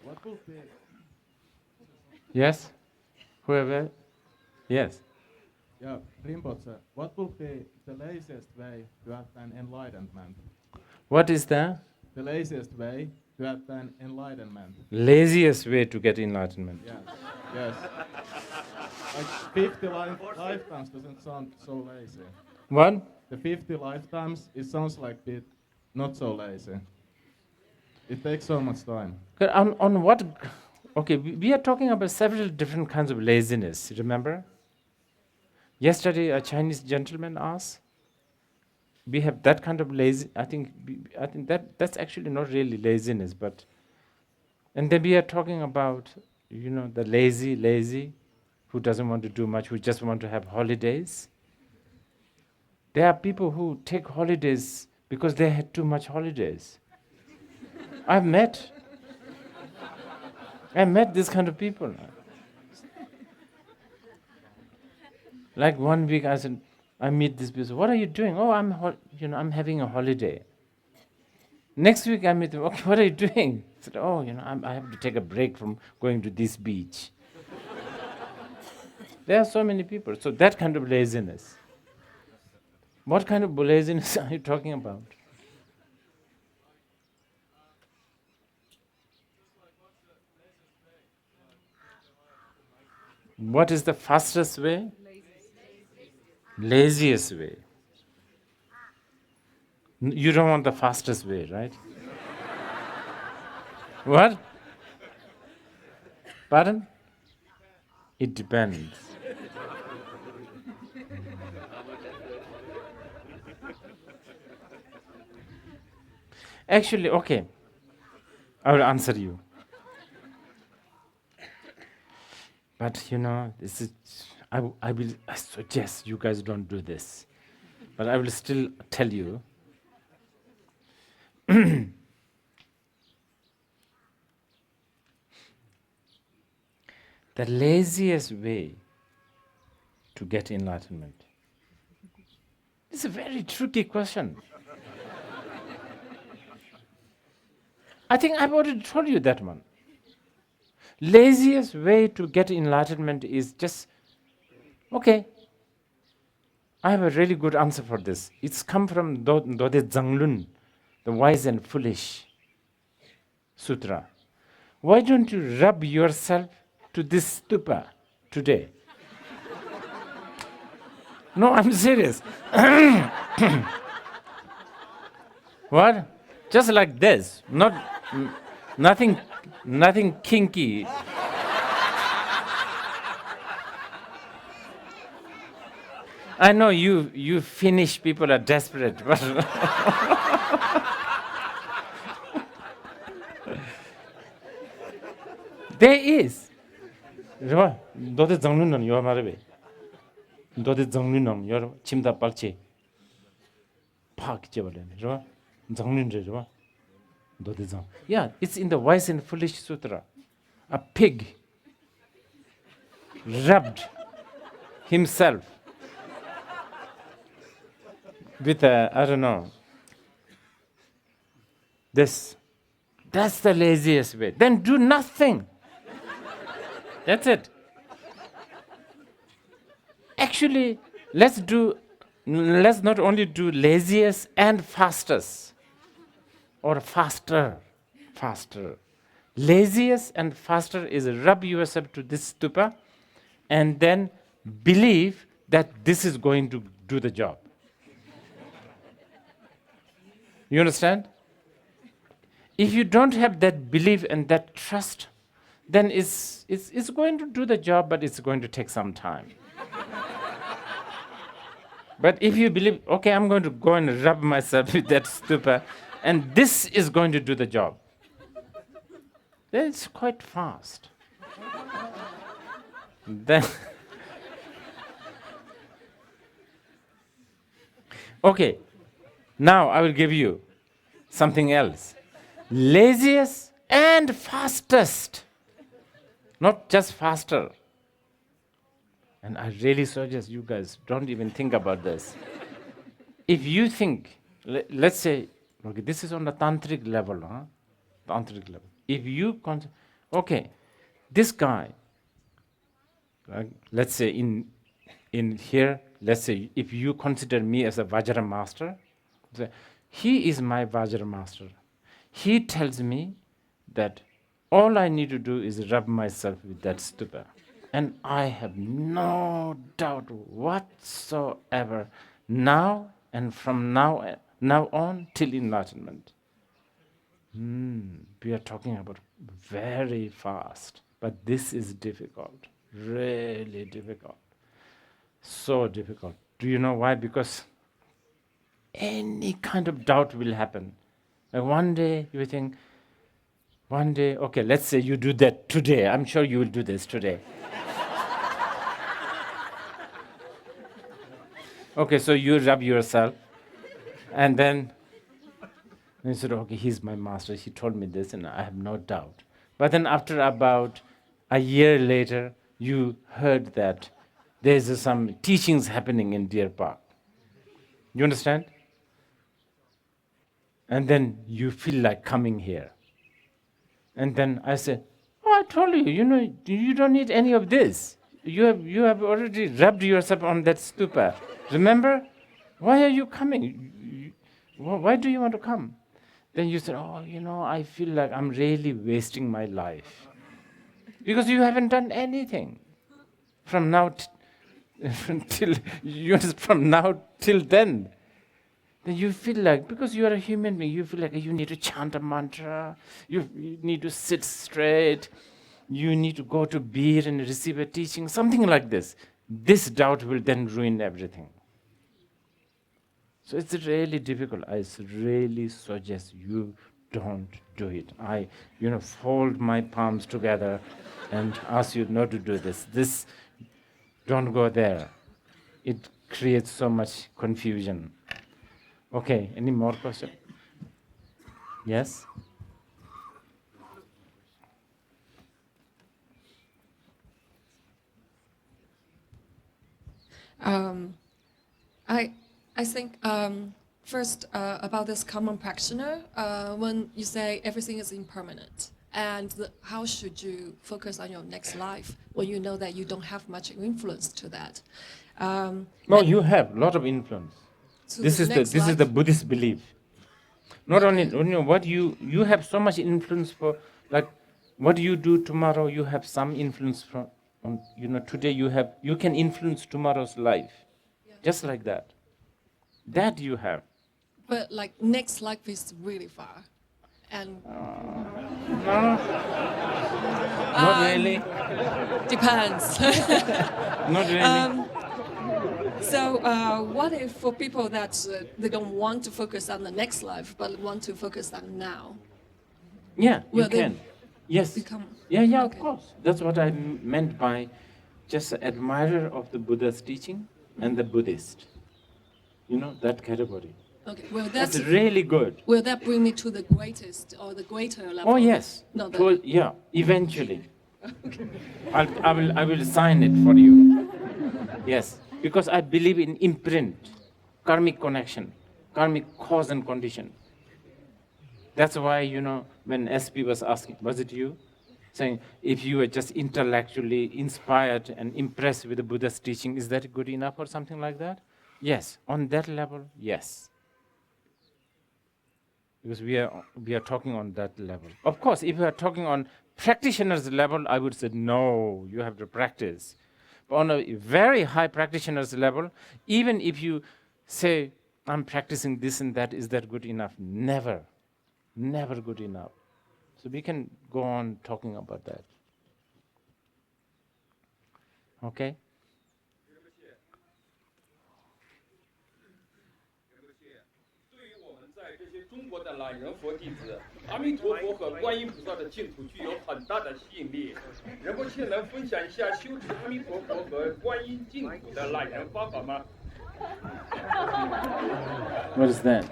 What will be? Yes? Whoever? Yes. Yeah, Rinpoche, what will be the laziest way to attain enlightenment? What is the The laziest way to attain enlightenment. laziest way to get enlightenment? Yes, yes. Like 50 lifetimes doesn't sound so lazy. What? The 50 lifetimes, it sounds like a bit not so lazy. It takes so much time. On what? Okay, we are talking about several different kinds of laziness, remember? Yesterday, a Chinese gentleman asked, we have that kind of lazy, I think that's actually not really laziness, but, and then we are talking about, the lazy, who doesn't want to do much, who just want to have holidays. There are people who take holidays because they had too much holidays. I've met this kind of people. Like 1 week, I meet this person. What are you doing? Oh, I'm having a holiday. Next week, I meet them. Okay, what are you doing? I said, oh, I have to take a break from going to this beach. There are so many people. So that kind of laziness. What kind of laziness are you talking about? What is the fastest way? Laziest way. You don't want the fastest way, right? What? Pardon? It depends. Actually, okay, I will answer you. But this is, I suggest you guys don't do this. But I will still tell you. The laziest way to get enlightenment. It's a very tricky question. I think I've already told you that one. Laziest way to get enlightenment is just, okay, I have a really good answer for this. It's come from Dode Zanglun, the wise and foolish sutra. Why don't you rub yourself to this stupa today? No, I'm serious. What? Just like this, nothing Nothing kinky. I know you Finnish people are desperate, but there is. Right? Dode zangnu nan yo marbe. Dode zangnu nan yo chimda palche. Pak jebalen, right? Zangnu je, right? Dode zang. Yeah, it's in the Wise and Foolish Sutra. A pig rubbed himself with I don't know, this. That's the laziest way. Then do nothing. That's it. Actually, let's not only do laziest and fastest, or faster. Laziest and faster is rub yourself to this stupa and then believe that this is going to do the job. You understand? If you don't have that belief and that trust, then it's going to do the job, but it's going to take some time. But if you believe, okay, I'm going to go and rub myself with that stupa, and this is going to do the job, then it's quite fast. Then okay, now I will give you something else. Laziest and fastest, not just faster. And I really suggest you guys don't even think about this. If you think, let's say, okay, this is on the tantric level, huh? Tantric level. If you okay, this guy, right, let's say in here, let's say if you consider me as a Vajra master, he is my Vajra master. He tells me that all I need to do is rub myself with that stupa. And I have no doubt whatsoever now and from now on till enlightenment. We are talking about very fast, but this is difficult, really difficult, so difficult. Do you know why? Because any kind of doubt will happen. Like one day you think, okay, let's say you do that today. I'm sure you will do this today. Okay, so you rub yourself, and then you said, okay, he's my master. He told me this, and I have no doubt. But then after about a year later, you heard that there's some teachings happening in Deer Park. You understand? And then you feel like coming here. And then I said, oh, I told you, you don't need any of this. You have already rubbed yourself on that stupa. Remember? Why are you coming? Why do you want to come? Then you said, oh, I feel like I'm really wasting my life. Because you haven't done anything. From now till then. Then you feel like, because you are a human being, you feel like you need to chant a mantra, you need to sit straight, you need to go to beer and receive a teaching, something like this. This doubt will then ruin everything. So it's really difficult. I really suggest you don't do it. I, fold my palms together and ask you not to do this. Don't go there. It creates so much confusion. Okay, any more questions? Yes? I think first about this common practitioner, when you say everything is impermanent, and how should you focus on your next life when you know that you don't have much influence to that? No, you have a lot of influence. This is the Buddhist belief. Not only what you have so much influence for, like what you do tomorrow, you have some influence from. Today you can influence tomorrow's life, just like that. That you have. But like next life is really far, And No, not really. depends. Not really. So what if for people that they don't want to focus on the next life, but want to focus on now? Yeah, you Will they can. Yes. become- Yeah, okay. of course. That's what I meant by just an admirer of the Buddha's teaching and the Buddhist. You know, that category. Okay, well, That's really good. will that bring me to the greatest or the greater level? Oh, yes. No, Yeah, eventually. I will sign it for you. Yes, because I believe in imprint, karmic connection, karmic cause and condition. That's why, you know, when SP was asking, was it you? Saying, if you were just intellectually inspired and impressed with the Buddha's teaching, is that good enough or something like that? Yes, on that level, yes. Because we are talking on that level. Of course, if we are talking on practitioner's level, I would say, no, you have to practice. But on a very high practitioner's level, even if you say, I'm practicing this and that, is that good enough? Never. Never good enough. So we can go on talking about that. Okay? 对于我们在这些中国的懒人佛弟子，阿弥陀佛和观音菩萨的净土具有很大的吸引力。仁波切能分享一下修持阿弥陀佛和观音净土的懒人方法吗？ What is that?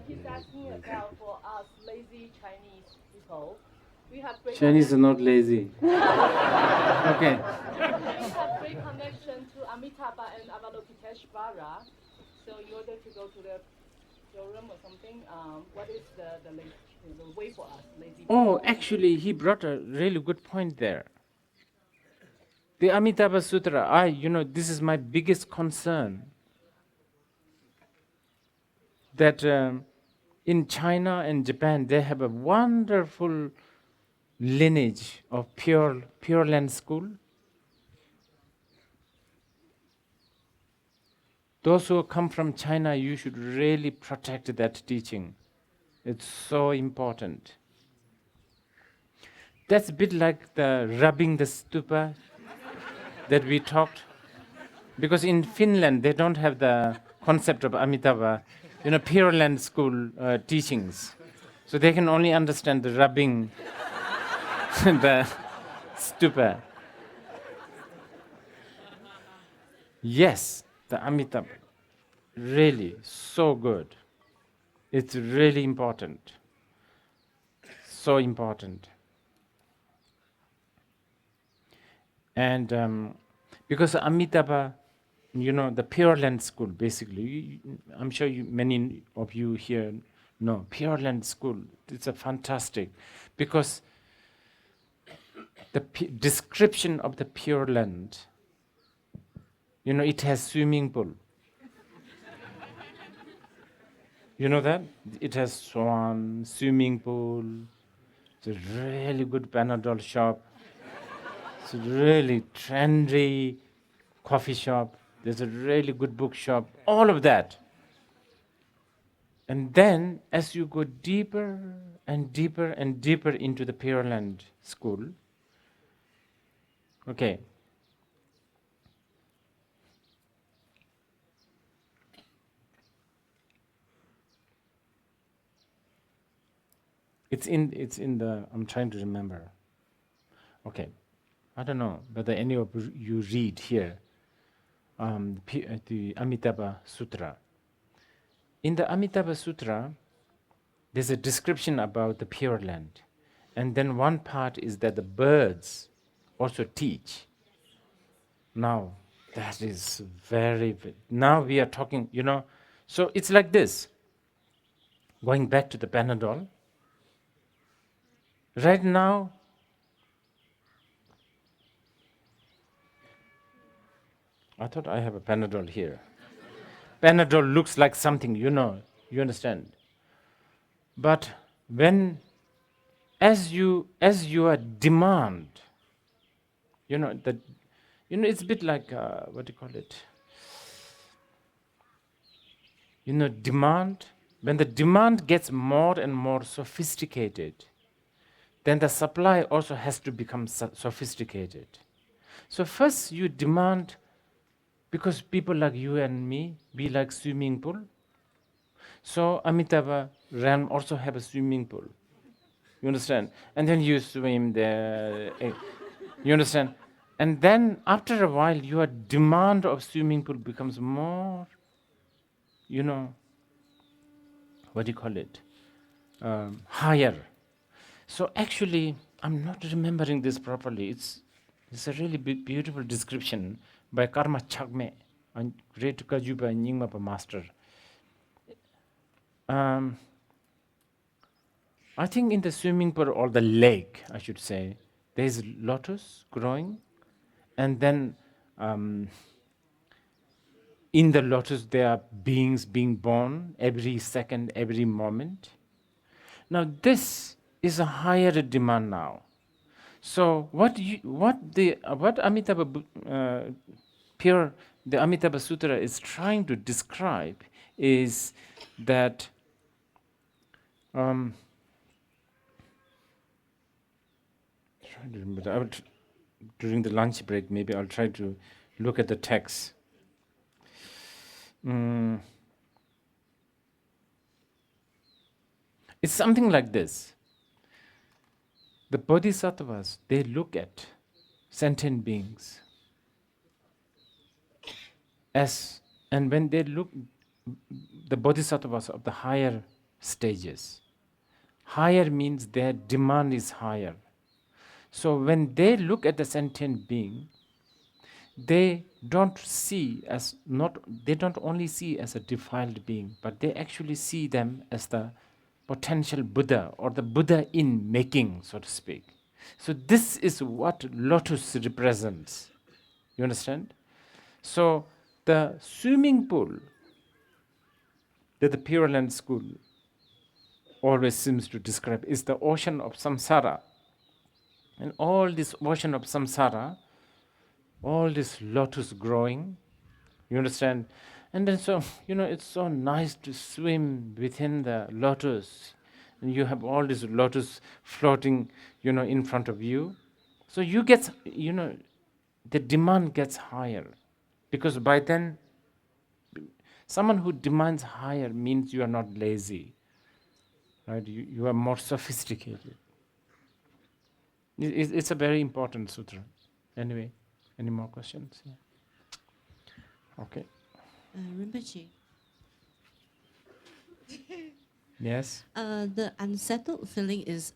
He's asking about for us lazy Chinese people. We have great Chinese are not lazy. Okay. we have great connection to Amitabha and Avalokiteshvara. So in order to go to the showroom or something, what is the way for us lazy people? Oh, actually, he brought a really good point there. The Amitabha Sutra, this is my biggest concern. That in China and Japan, they have a wonderful lineage of Pure Land School. Those who come from China, you should really protect that teaching. It's so important. That's a bit like the rubbing the stupa that we talked. Because in Finland, they don't have the concept of Amitabha, Pure Land School teachings. So they can only understand the rubbing the stupa. Yes, the Amitabha, really so good. It's really important. So important. And because Amitabha, the Pure Land School, basically, I'm sure many of you here know, Pure Land School, it's a fantastic, because the description of the Pure Land, it has swimming pool. You know that? It has swan, swimming pool, it's a really good Panadol shop, it's a really trendy coffee shop, there's a really good bookshop, all of that. And then, as you go deeper and deeper and deeper into the Pure Land School, okay, it's in the, I'm trying to remember. Okay, I don't know whether any of you read here the Amitabha Sutra. In the Amitabha Sutra, there's a description about the Pure Land. And then one part is that the birds also teach. Now, that is now we are talking, so it's like this. Going back to the Panadol, right now, I thought I have a Panadol here. Panadol looks like something, you understand. But as your demand, it's a bit like, what do you call it? demand, when the demand gets more and more sophisticated, then the supply also has to become sophisticated. So first you demand, because people like you and me, we like swimming pool. So Amitabha Ram also have a swimming pool. You understand? And then you swim there. You understand? And then after a while, your demand of swimming pool becomes more, what do you call it? Higher. So actually, I'm not remembering this properly. It's a really beautiful description by Karma Chagme, a great Kajuba Nyingmapa master. I think in the swimming pool or the lake, I should say, there is lotus growing, and then in the lotus there are beings being born every second, every moment. Now this is a higher demand now. So what Amitabha the Amitabha Sutra is trying to describe is that trying to remember. During the lunch break, maybe I'll try to look at the text. It's something like this. The bodhisattvas, they look at sentient beings and when they look, the bodhisattvas of the higher stages, higher means their demand is higher. So when they look at the sentient being, they don't only see as a defiled being, but they actually see them as the potential Buddha or the Buddha in making, so to speak. So this is what lotus represents. You understand? So the swimming pool that the Pure Land School always seems to describe is the ocean of samsara. And all this ocean of samsara, all this lotus growing, you understand? And then so, it's so nice to swim within the lotus. And you have all this lotus floating, in front of you. So you get, the demand gets higher. Because by then, someone who demands higher means you are not lazy. Right? You are more sophisticated. It's a very important sutra. Anyway, any more questions? Yeah. Okay. Rinpoche. Yes? The unsettled feeling is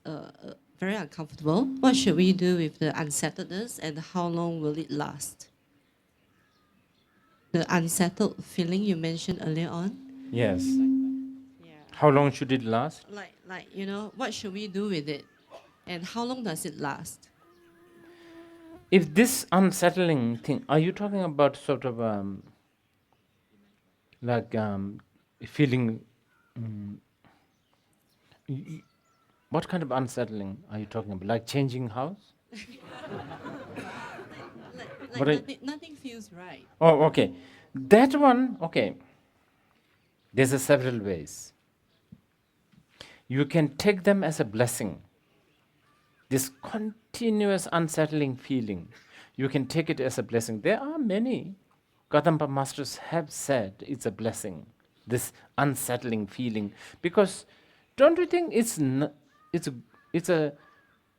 very uncomfortable. What should we do with the unsettledness and how long will it last? The unsettled feeling you mentioned earlier on? Yes. Yeah. How long should it last? What should we do with it? And how long does it last? If this unsettling thing, are you talking about sort of feeling, what kind of unsettling are you talking about? Like changing house? Nothing feels right. Oh, okay. That one, okay. There's several ways. You can take them as a blessing. This continuous unsettling feeling, you can take it as a blessing. There are many Kadampa masters have said it's a blessing, this unsettling feeling. Because don't you think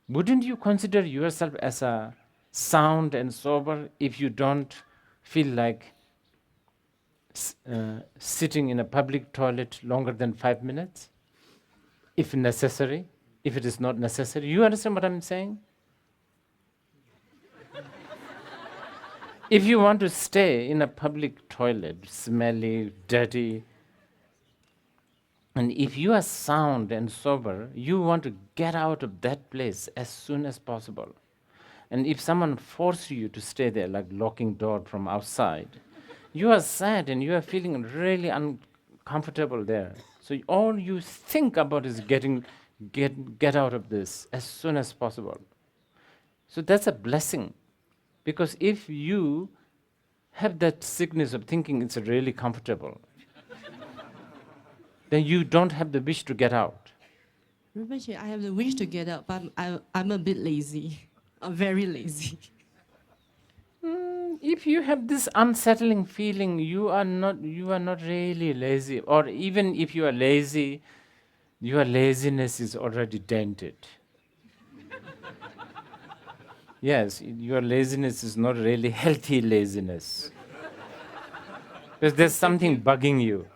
wouldn't you consider yourself as a sound and sober if you don't feel like sitting in a public toilet longer than 5 minutes? If necessary, if it is not necessary. You understand what I'm saying? If you want to stay in a public toilet, smelly, dirty, and if you are sound and sober, you want to get out of that place as soon as possible. And if someone forces you to stay there, like locking door from outside, you are sad and you are feeling really uncomfortable there. So all you think about is get out of this as soon as possible. So that's a blessing. Because if you have that sickness of thinking it's really comfortable, then you don't have the wish to get out. Rinpoche, I have the wish to get up, but I'm a bit lazy. I'm very lazy. If you have this unsettling feeling, you are not really lazy. Or even if you are lazy, your laziness is already dented. Yes, your laziness is not really healthy laziness. Because there's something bugging you.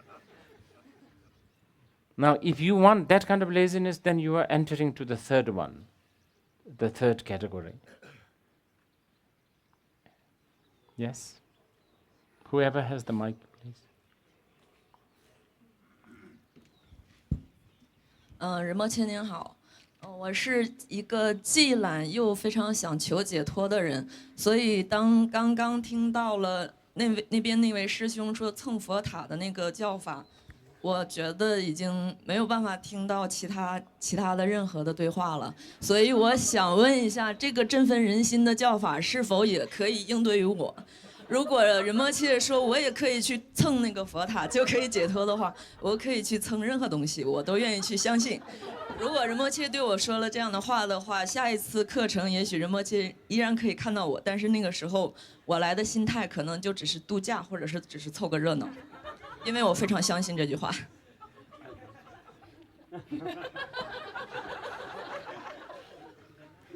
Now, if you want that kind of laziness, then you are entering to the third one, the third category. Yes? Whoever has the mic, please. 仁波切您好，我是一个既懒又非常想求解脱的人，所以当刚刚听到了那边那位师兄说蹭佛塔的那个教法，我觉得已经没有办法听到其他的任何的对话了，所以我想问一下，这个振奋人心的教法是否也可以应对于我？如果仁波切说我也可以去蹭那个佛塔就可以解脱的话，我可以去蹭任何东西，我都愿意去相信。如果仁波切对我说了这样的话的话，下一次课程也许仁波切依然可以看到我，但是那个时候我来的心态可能就只是度假，或者是只是凑个热闹，因为我非常相信这句话。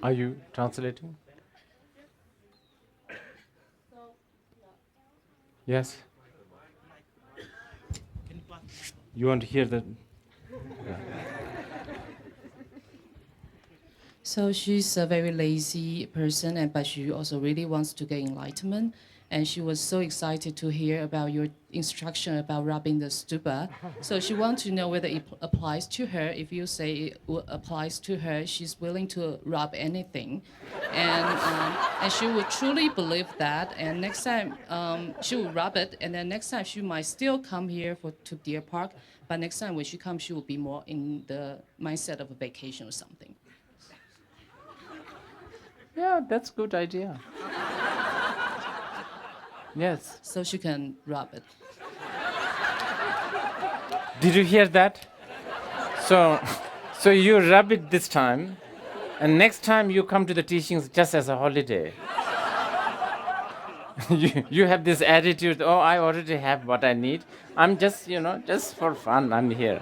Are you translating? Yes? You want to hear the... So she's a very lazy person, but she also really wants to get enlightenment. And she was so excited to hear about your instruction about rubbing the stupa. So she wants to know whether it applies to her. If you say it applies to her, she's willing to rub anything. And she would truly believe that. And next time she will rub it. And then next time she might still come here to Deer Park. But next time when she comes, she will be more in the mindset of a vacation or something. Yeah, that's a good idea. Yes. So she can rub it. Did you hear that? So you rub it this time, and next time you come to the teachings just as a holiday. you have this attitude, oh, I already have what I need. I'm just, just for fun, I'm here.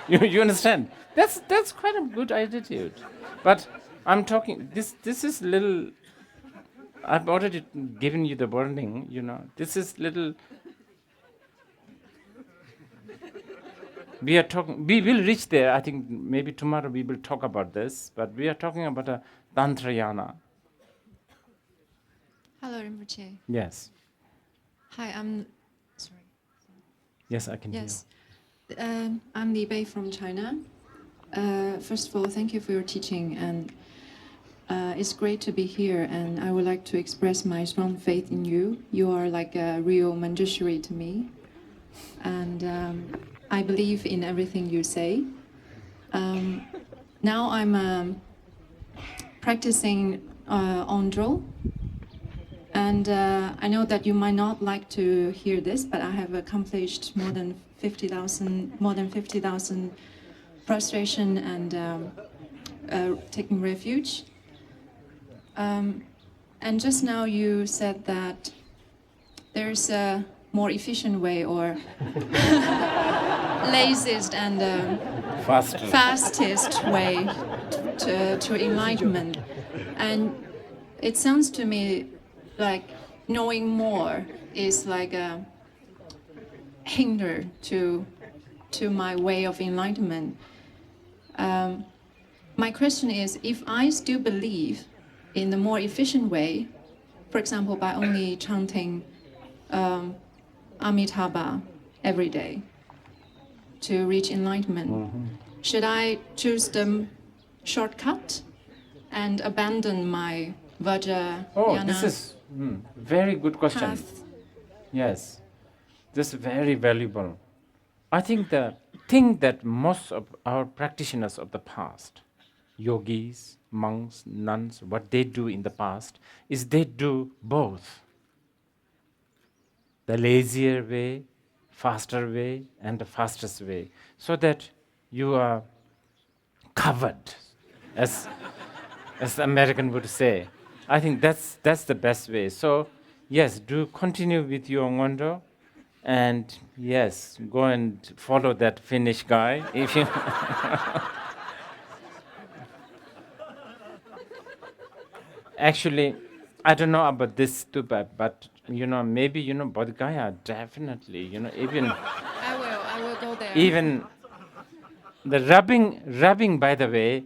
You understand? That's quite a good attitude. But I'm talking, this is little... I've already given you the warning, This is little... We will reach there. I think maybe tomorrow we will talk about this. But we are talking about a Tantrayana. Hello, Rinpoche. Yes. Hi, I'm... Sorry. Yes, I can hear you. I'm Li Bei from China. First of all, thank you for your teaching. And it's great to be here, and I would like to express my strong faith in you. You are like a real Manjushri to me, and I believe in everything you say. Now I'm practicing Ondro, and I know that you might not like to hear this, but I have accomplished more than 50,000 prostration and taking refuge. And just now you said that there's a more efficient way or laziest and fastest way to enlightenment. And it sounds to me like knowing more is like a hinder to my way of enlightenment. My question is, if I still believe in the more efficient way, for example, by only chanting Amitabha every day to reach enlightenment, should I choose the shortcut and abandon my Vajrayana? Oh, this is very good question. Path? Yes, this is very valuable. I think the thing that most of our practitioners of the past, yogis, monks, nuns, what they do in the past is they do both. The lazier way faster way and the fastest way, so that you are covered, as the American would say. I think that's the best way. So yes, do continue with your ngondo, and yes, go and follow that Finnish guy if you. Actually, I don't know about this stupa, but maybe Bodhgaya definitely, even I will go there. even the rubbing. By the way,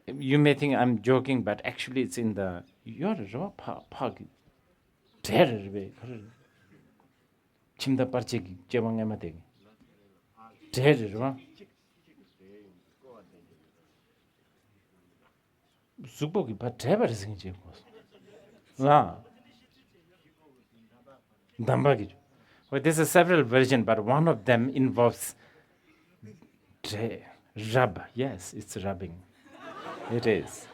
you may think I'm joking, but actually it's in the your raw pag. Chimda parchegi chewang emategi. Subogi but driver is in chewos. Dambagi. Well, there's a several versions, but one of them involves rub. Yes, it's rubbing. It is.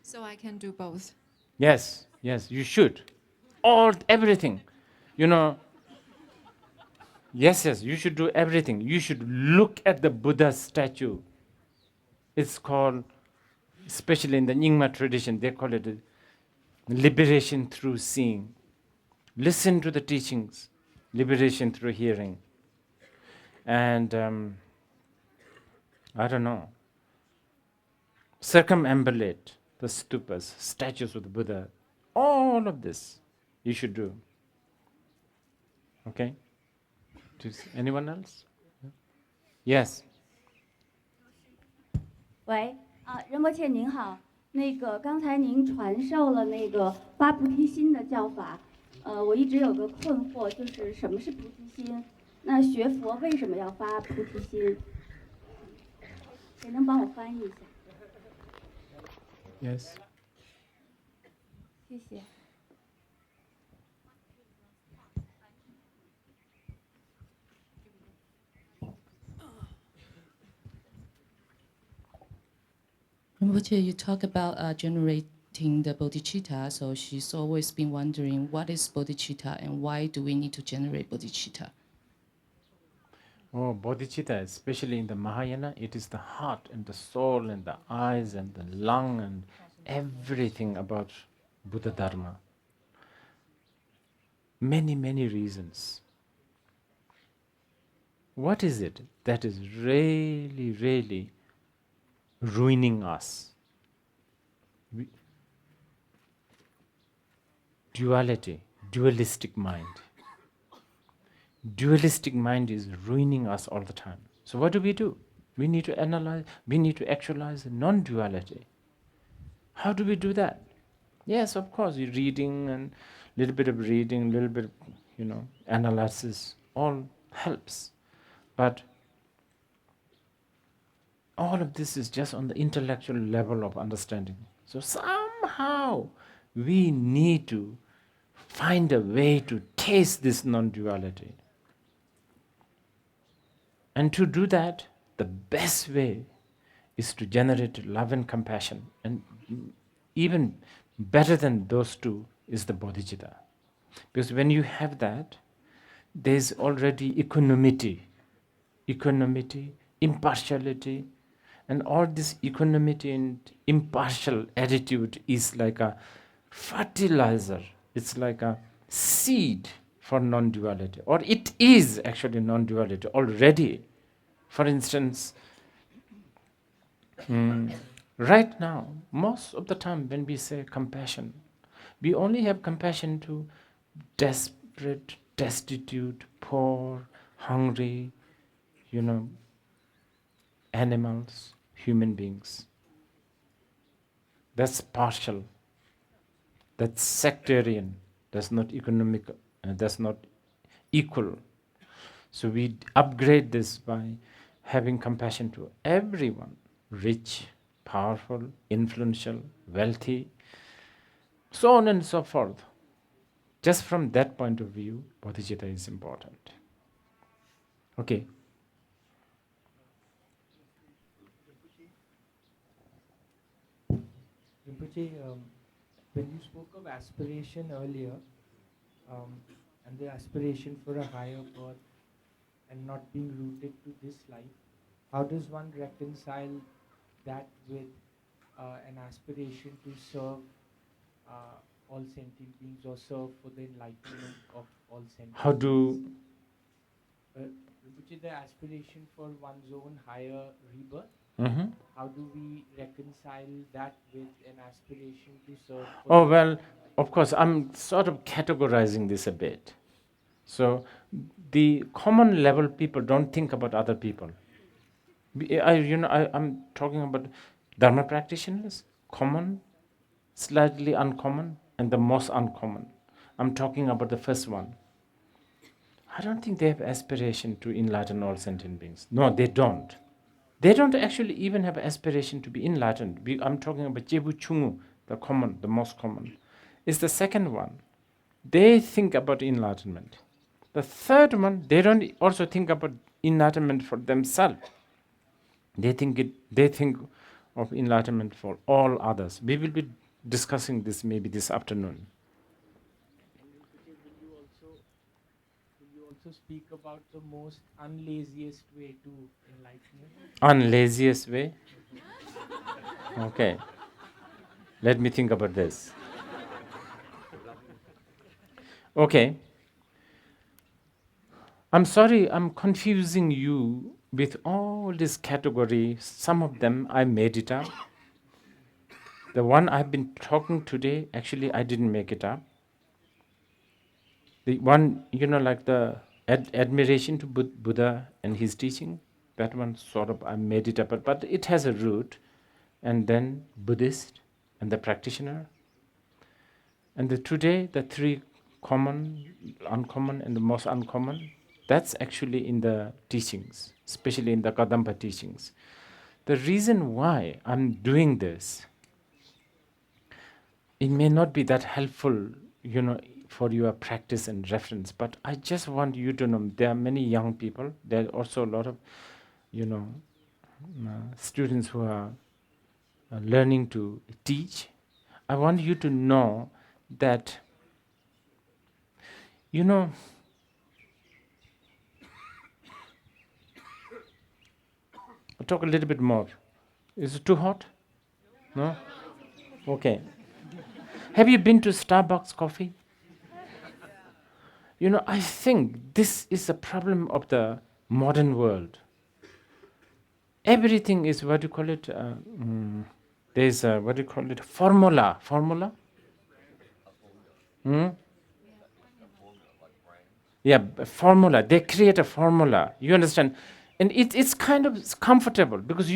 So I can do both. Yes, you should. Everything. Yes, you should do everything. You should look at the Buddha statue. It's called, especially in the Nyingma tradition, they call it liberation through seeing. Listen to the teachings, liberation through hearing. And I don't know, circumambulate the stupas, statues of the Buddha. All of this you should do. Okay? Anyone else? Yes. 喂，仁波切您好，刚才您传授了发菩提心的教法，我一直有个困惑，就是什么是菩提心？那学佛为什么要发菩提心？谁能帮我翻译一下？ Yes. 谢谢。 Rinpoche, you talk about generating the bodhicitta, so she's always been wondering what is bodhicitta and why do we need to generate bodhicitta? Oh, bodhicitta, especially in the Mahayana, it is the heart and the soul and the eyes and the lung and everything about Buddha Dharma. Many, many reasons. What is it that is really, really ruining us? Duality, dualistic mind. Dualistic mind is ruining us all the time. So what do? We need to analyze, we need to actualize non-duality. How do we do that? Yes, of course, reading and little bit of reading, little bit of, analysis, all helps. But all of this is just on the intellectual level of understanding. So somehow we need to find a way to taste this non-duality. And to do that, the best way is to generate love and compassion. And even better than those two is the bodhicitta. Because when you have that, there's already equanimity, impartiality, and all this equanimity and impartial attitude is like a fertilizer. It's like a seed for non-duality, or it is actually non-duality already. For instance, right now, most of the time when we say compassion, we only have compassion to desperate, destitute, poor, hungry, animals, human beings. That's partial. That's sectarian. That's not economic. That's not equal. So we upgrade this by having compassion to everyone, rich, powerful, influential, wealthy, so on and so forth. Just from that point of view, bodhicitta is important. Okay. Rinpoche, when you spoke of aspiration earlier, and the aspiration for a higher birth and not being rooted to this life, how does one reconcile that with an aspiration to serve all sentient beings or serve for the enlightenment of all sentient How do beings? Which is the aspiration for one's own higher rebirth. Mhm. How do we reconcile that with an aspiration to serve? Oh, well, of course, I'm sort of categorizing this a bit. So, the common level people don't think about other people. I'm talking about Dharma practitioners, common, slightly uncommon, and the most uncommon. I'm talking about the first one. I don't think they have aspiration to enlighten all sentient beings. No, they don't. They don't actually even have aspiration to be enlightened. I'm talking about Jebu Chungu, the common, the most common. Is the second one. They think about enlightenment. The third one, they don't also think about enlightenment for themselves. They think of enlightenment for all others. We will be discussing this maybe this afternoon. Will you also speak about the most unlaziest way to enlightenment? Unlaziest way? Okay. Let me think about this. Okay. I'm sorry, I'm confusing you with all these categories. Some of them I made it up. The one I've been talking today, actually I didn't make it up. The one, like the admiration to Buddha and his teaching, that one sort of I made it up, but it has a root. And then Buddhist and the practitioner. And today, the three common, uncommon, and the most uncommon, that's actually in the teachings, especially in the Kadampa teachings. The reason why I'm doing this, it may not be that helpful, for your practice and reference, but I just want you to know there are many young people, there are also a lot of, students who are learning to teach. I want you to know that, I'll talk a little bit more. Is it too hot? No? Okay. Have you been to Starbucks coffee? I think this is a problem of the modern world. Everything is, what do you call it? There's a, what do you call it? Formula. Formula? Yeah, formula. They create a formula. You understand? And it's kind of comfortable because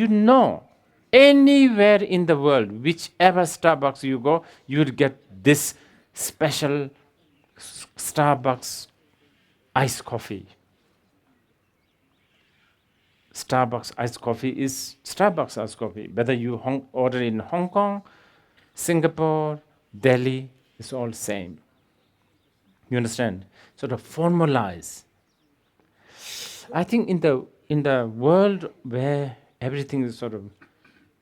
anywhere in the world, whichever Starbucks you go, you'll get this special Starbucks iced coffee. Starbucks iced coffee is Starbucks iced coffee. Whether you order in Hong Kong, Singapore, Delhi, it's all same. You understand? Sort of formalize. I think in the world where everything is sort of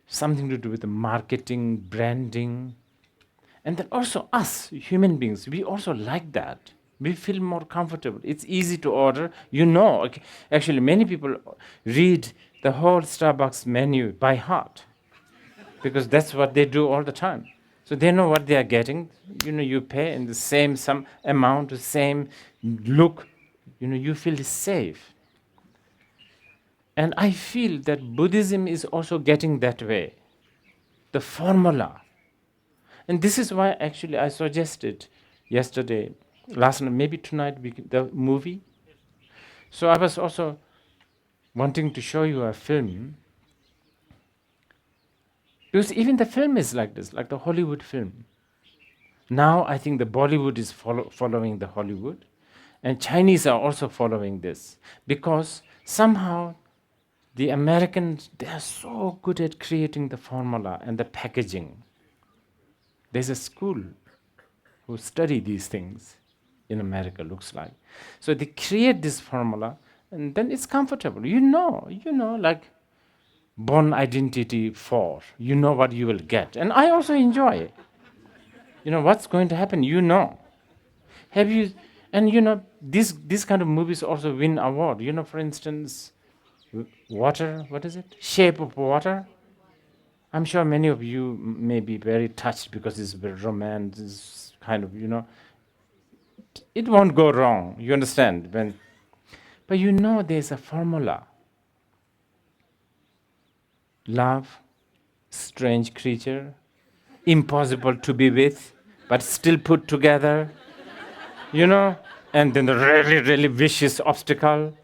something to do with the marketing, branding, and then also us, human beings, we also like that. We feel more comfortable. It's easy to order. Actually, many people read the whole Starbucks menu by heart because that's what they do all the time. So they know what they are getting. You pay in the same some amount, the same look. You feel safe. And I feel that Buddhism is also getting that way. The formula. And this is why actually I suggested yesterday, last night, maybe tonight, the movie. So I was also wanting to show you a film. Because even the film is like this, like the Hollywood film. Now I think the Bollywood is following the Hollywood. And Chinese are also following this. Because somehow the Americans, they are so good at creating the formula and the packaging. There's a school who study these things in America, looks like. So they create this formula, and then it's comfortable. Like Born Identity 4, you know what you will get. And I also enjoy it. What's going to happen, Have you, And these kind of movies also win award. For instance, Water, what is it? Shape of Water. I'm sure many of you may be very touched because it's very romance, it's kind of, it won't go wrong, you understand? But there's a formula. Love, strange creature, impossible to be with, but still put together, and then the really, really vicious obstacle.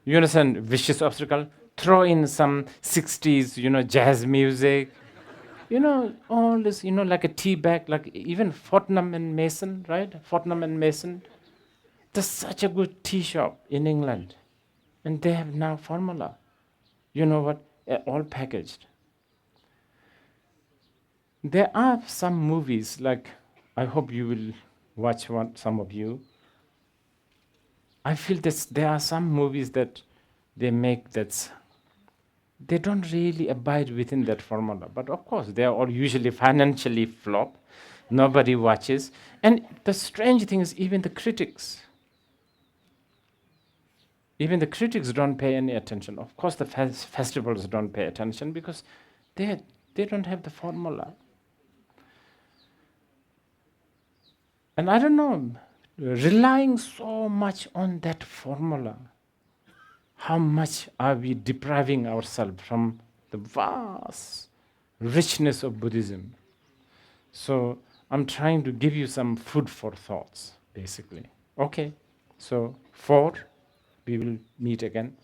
You understand? Vicious obstacle. Throw in some 60s, jazz music. All this, like a tea bag, like even Fortnum and Mason, right? Fortnum and Mason. There's such a good tea shop in England. And they have now formula. You know what? All packaged. There are some movies, like, I hope you will watch one, some of you. I feel that there are some movies that they make they don't really abide within that formula. But of course, they are all usually financially flop. Nobody watches. And the strange thing is, even the critics don't pay any attention. Of course, the festivals don't pay attention because they don't have the formula. And I don't know, relying so much on that formula, how much are we depriving ourselves from the vast richness of Buddhism? So I'm trying to give you some food for thoughts, basically. Okay, so 4, we will meet again.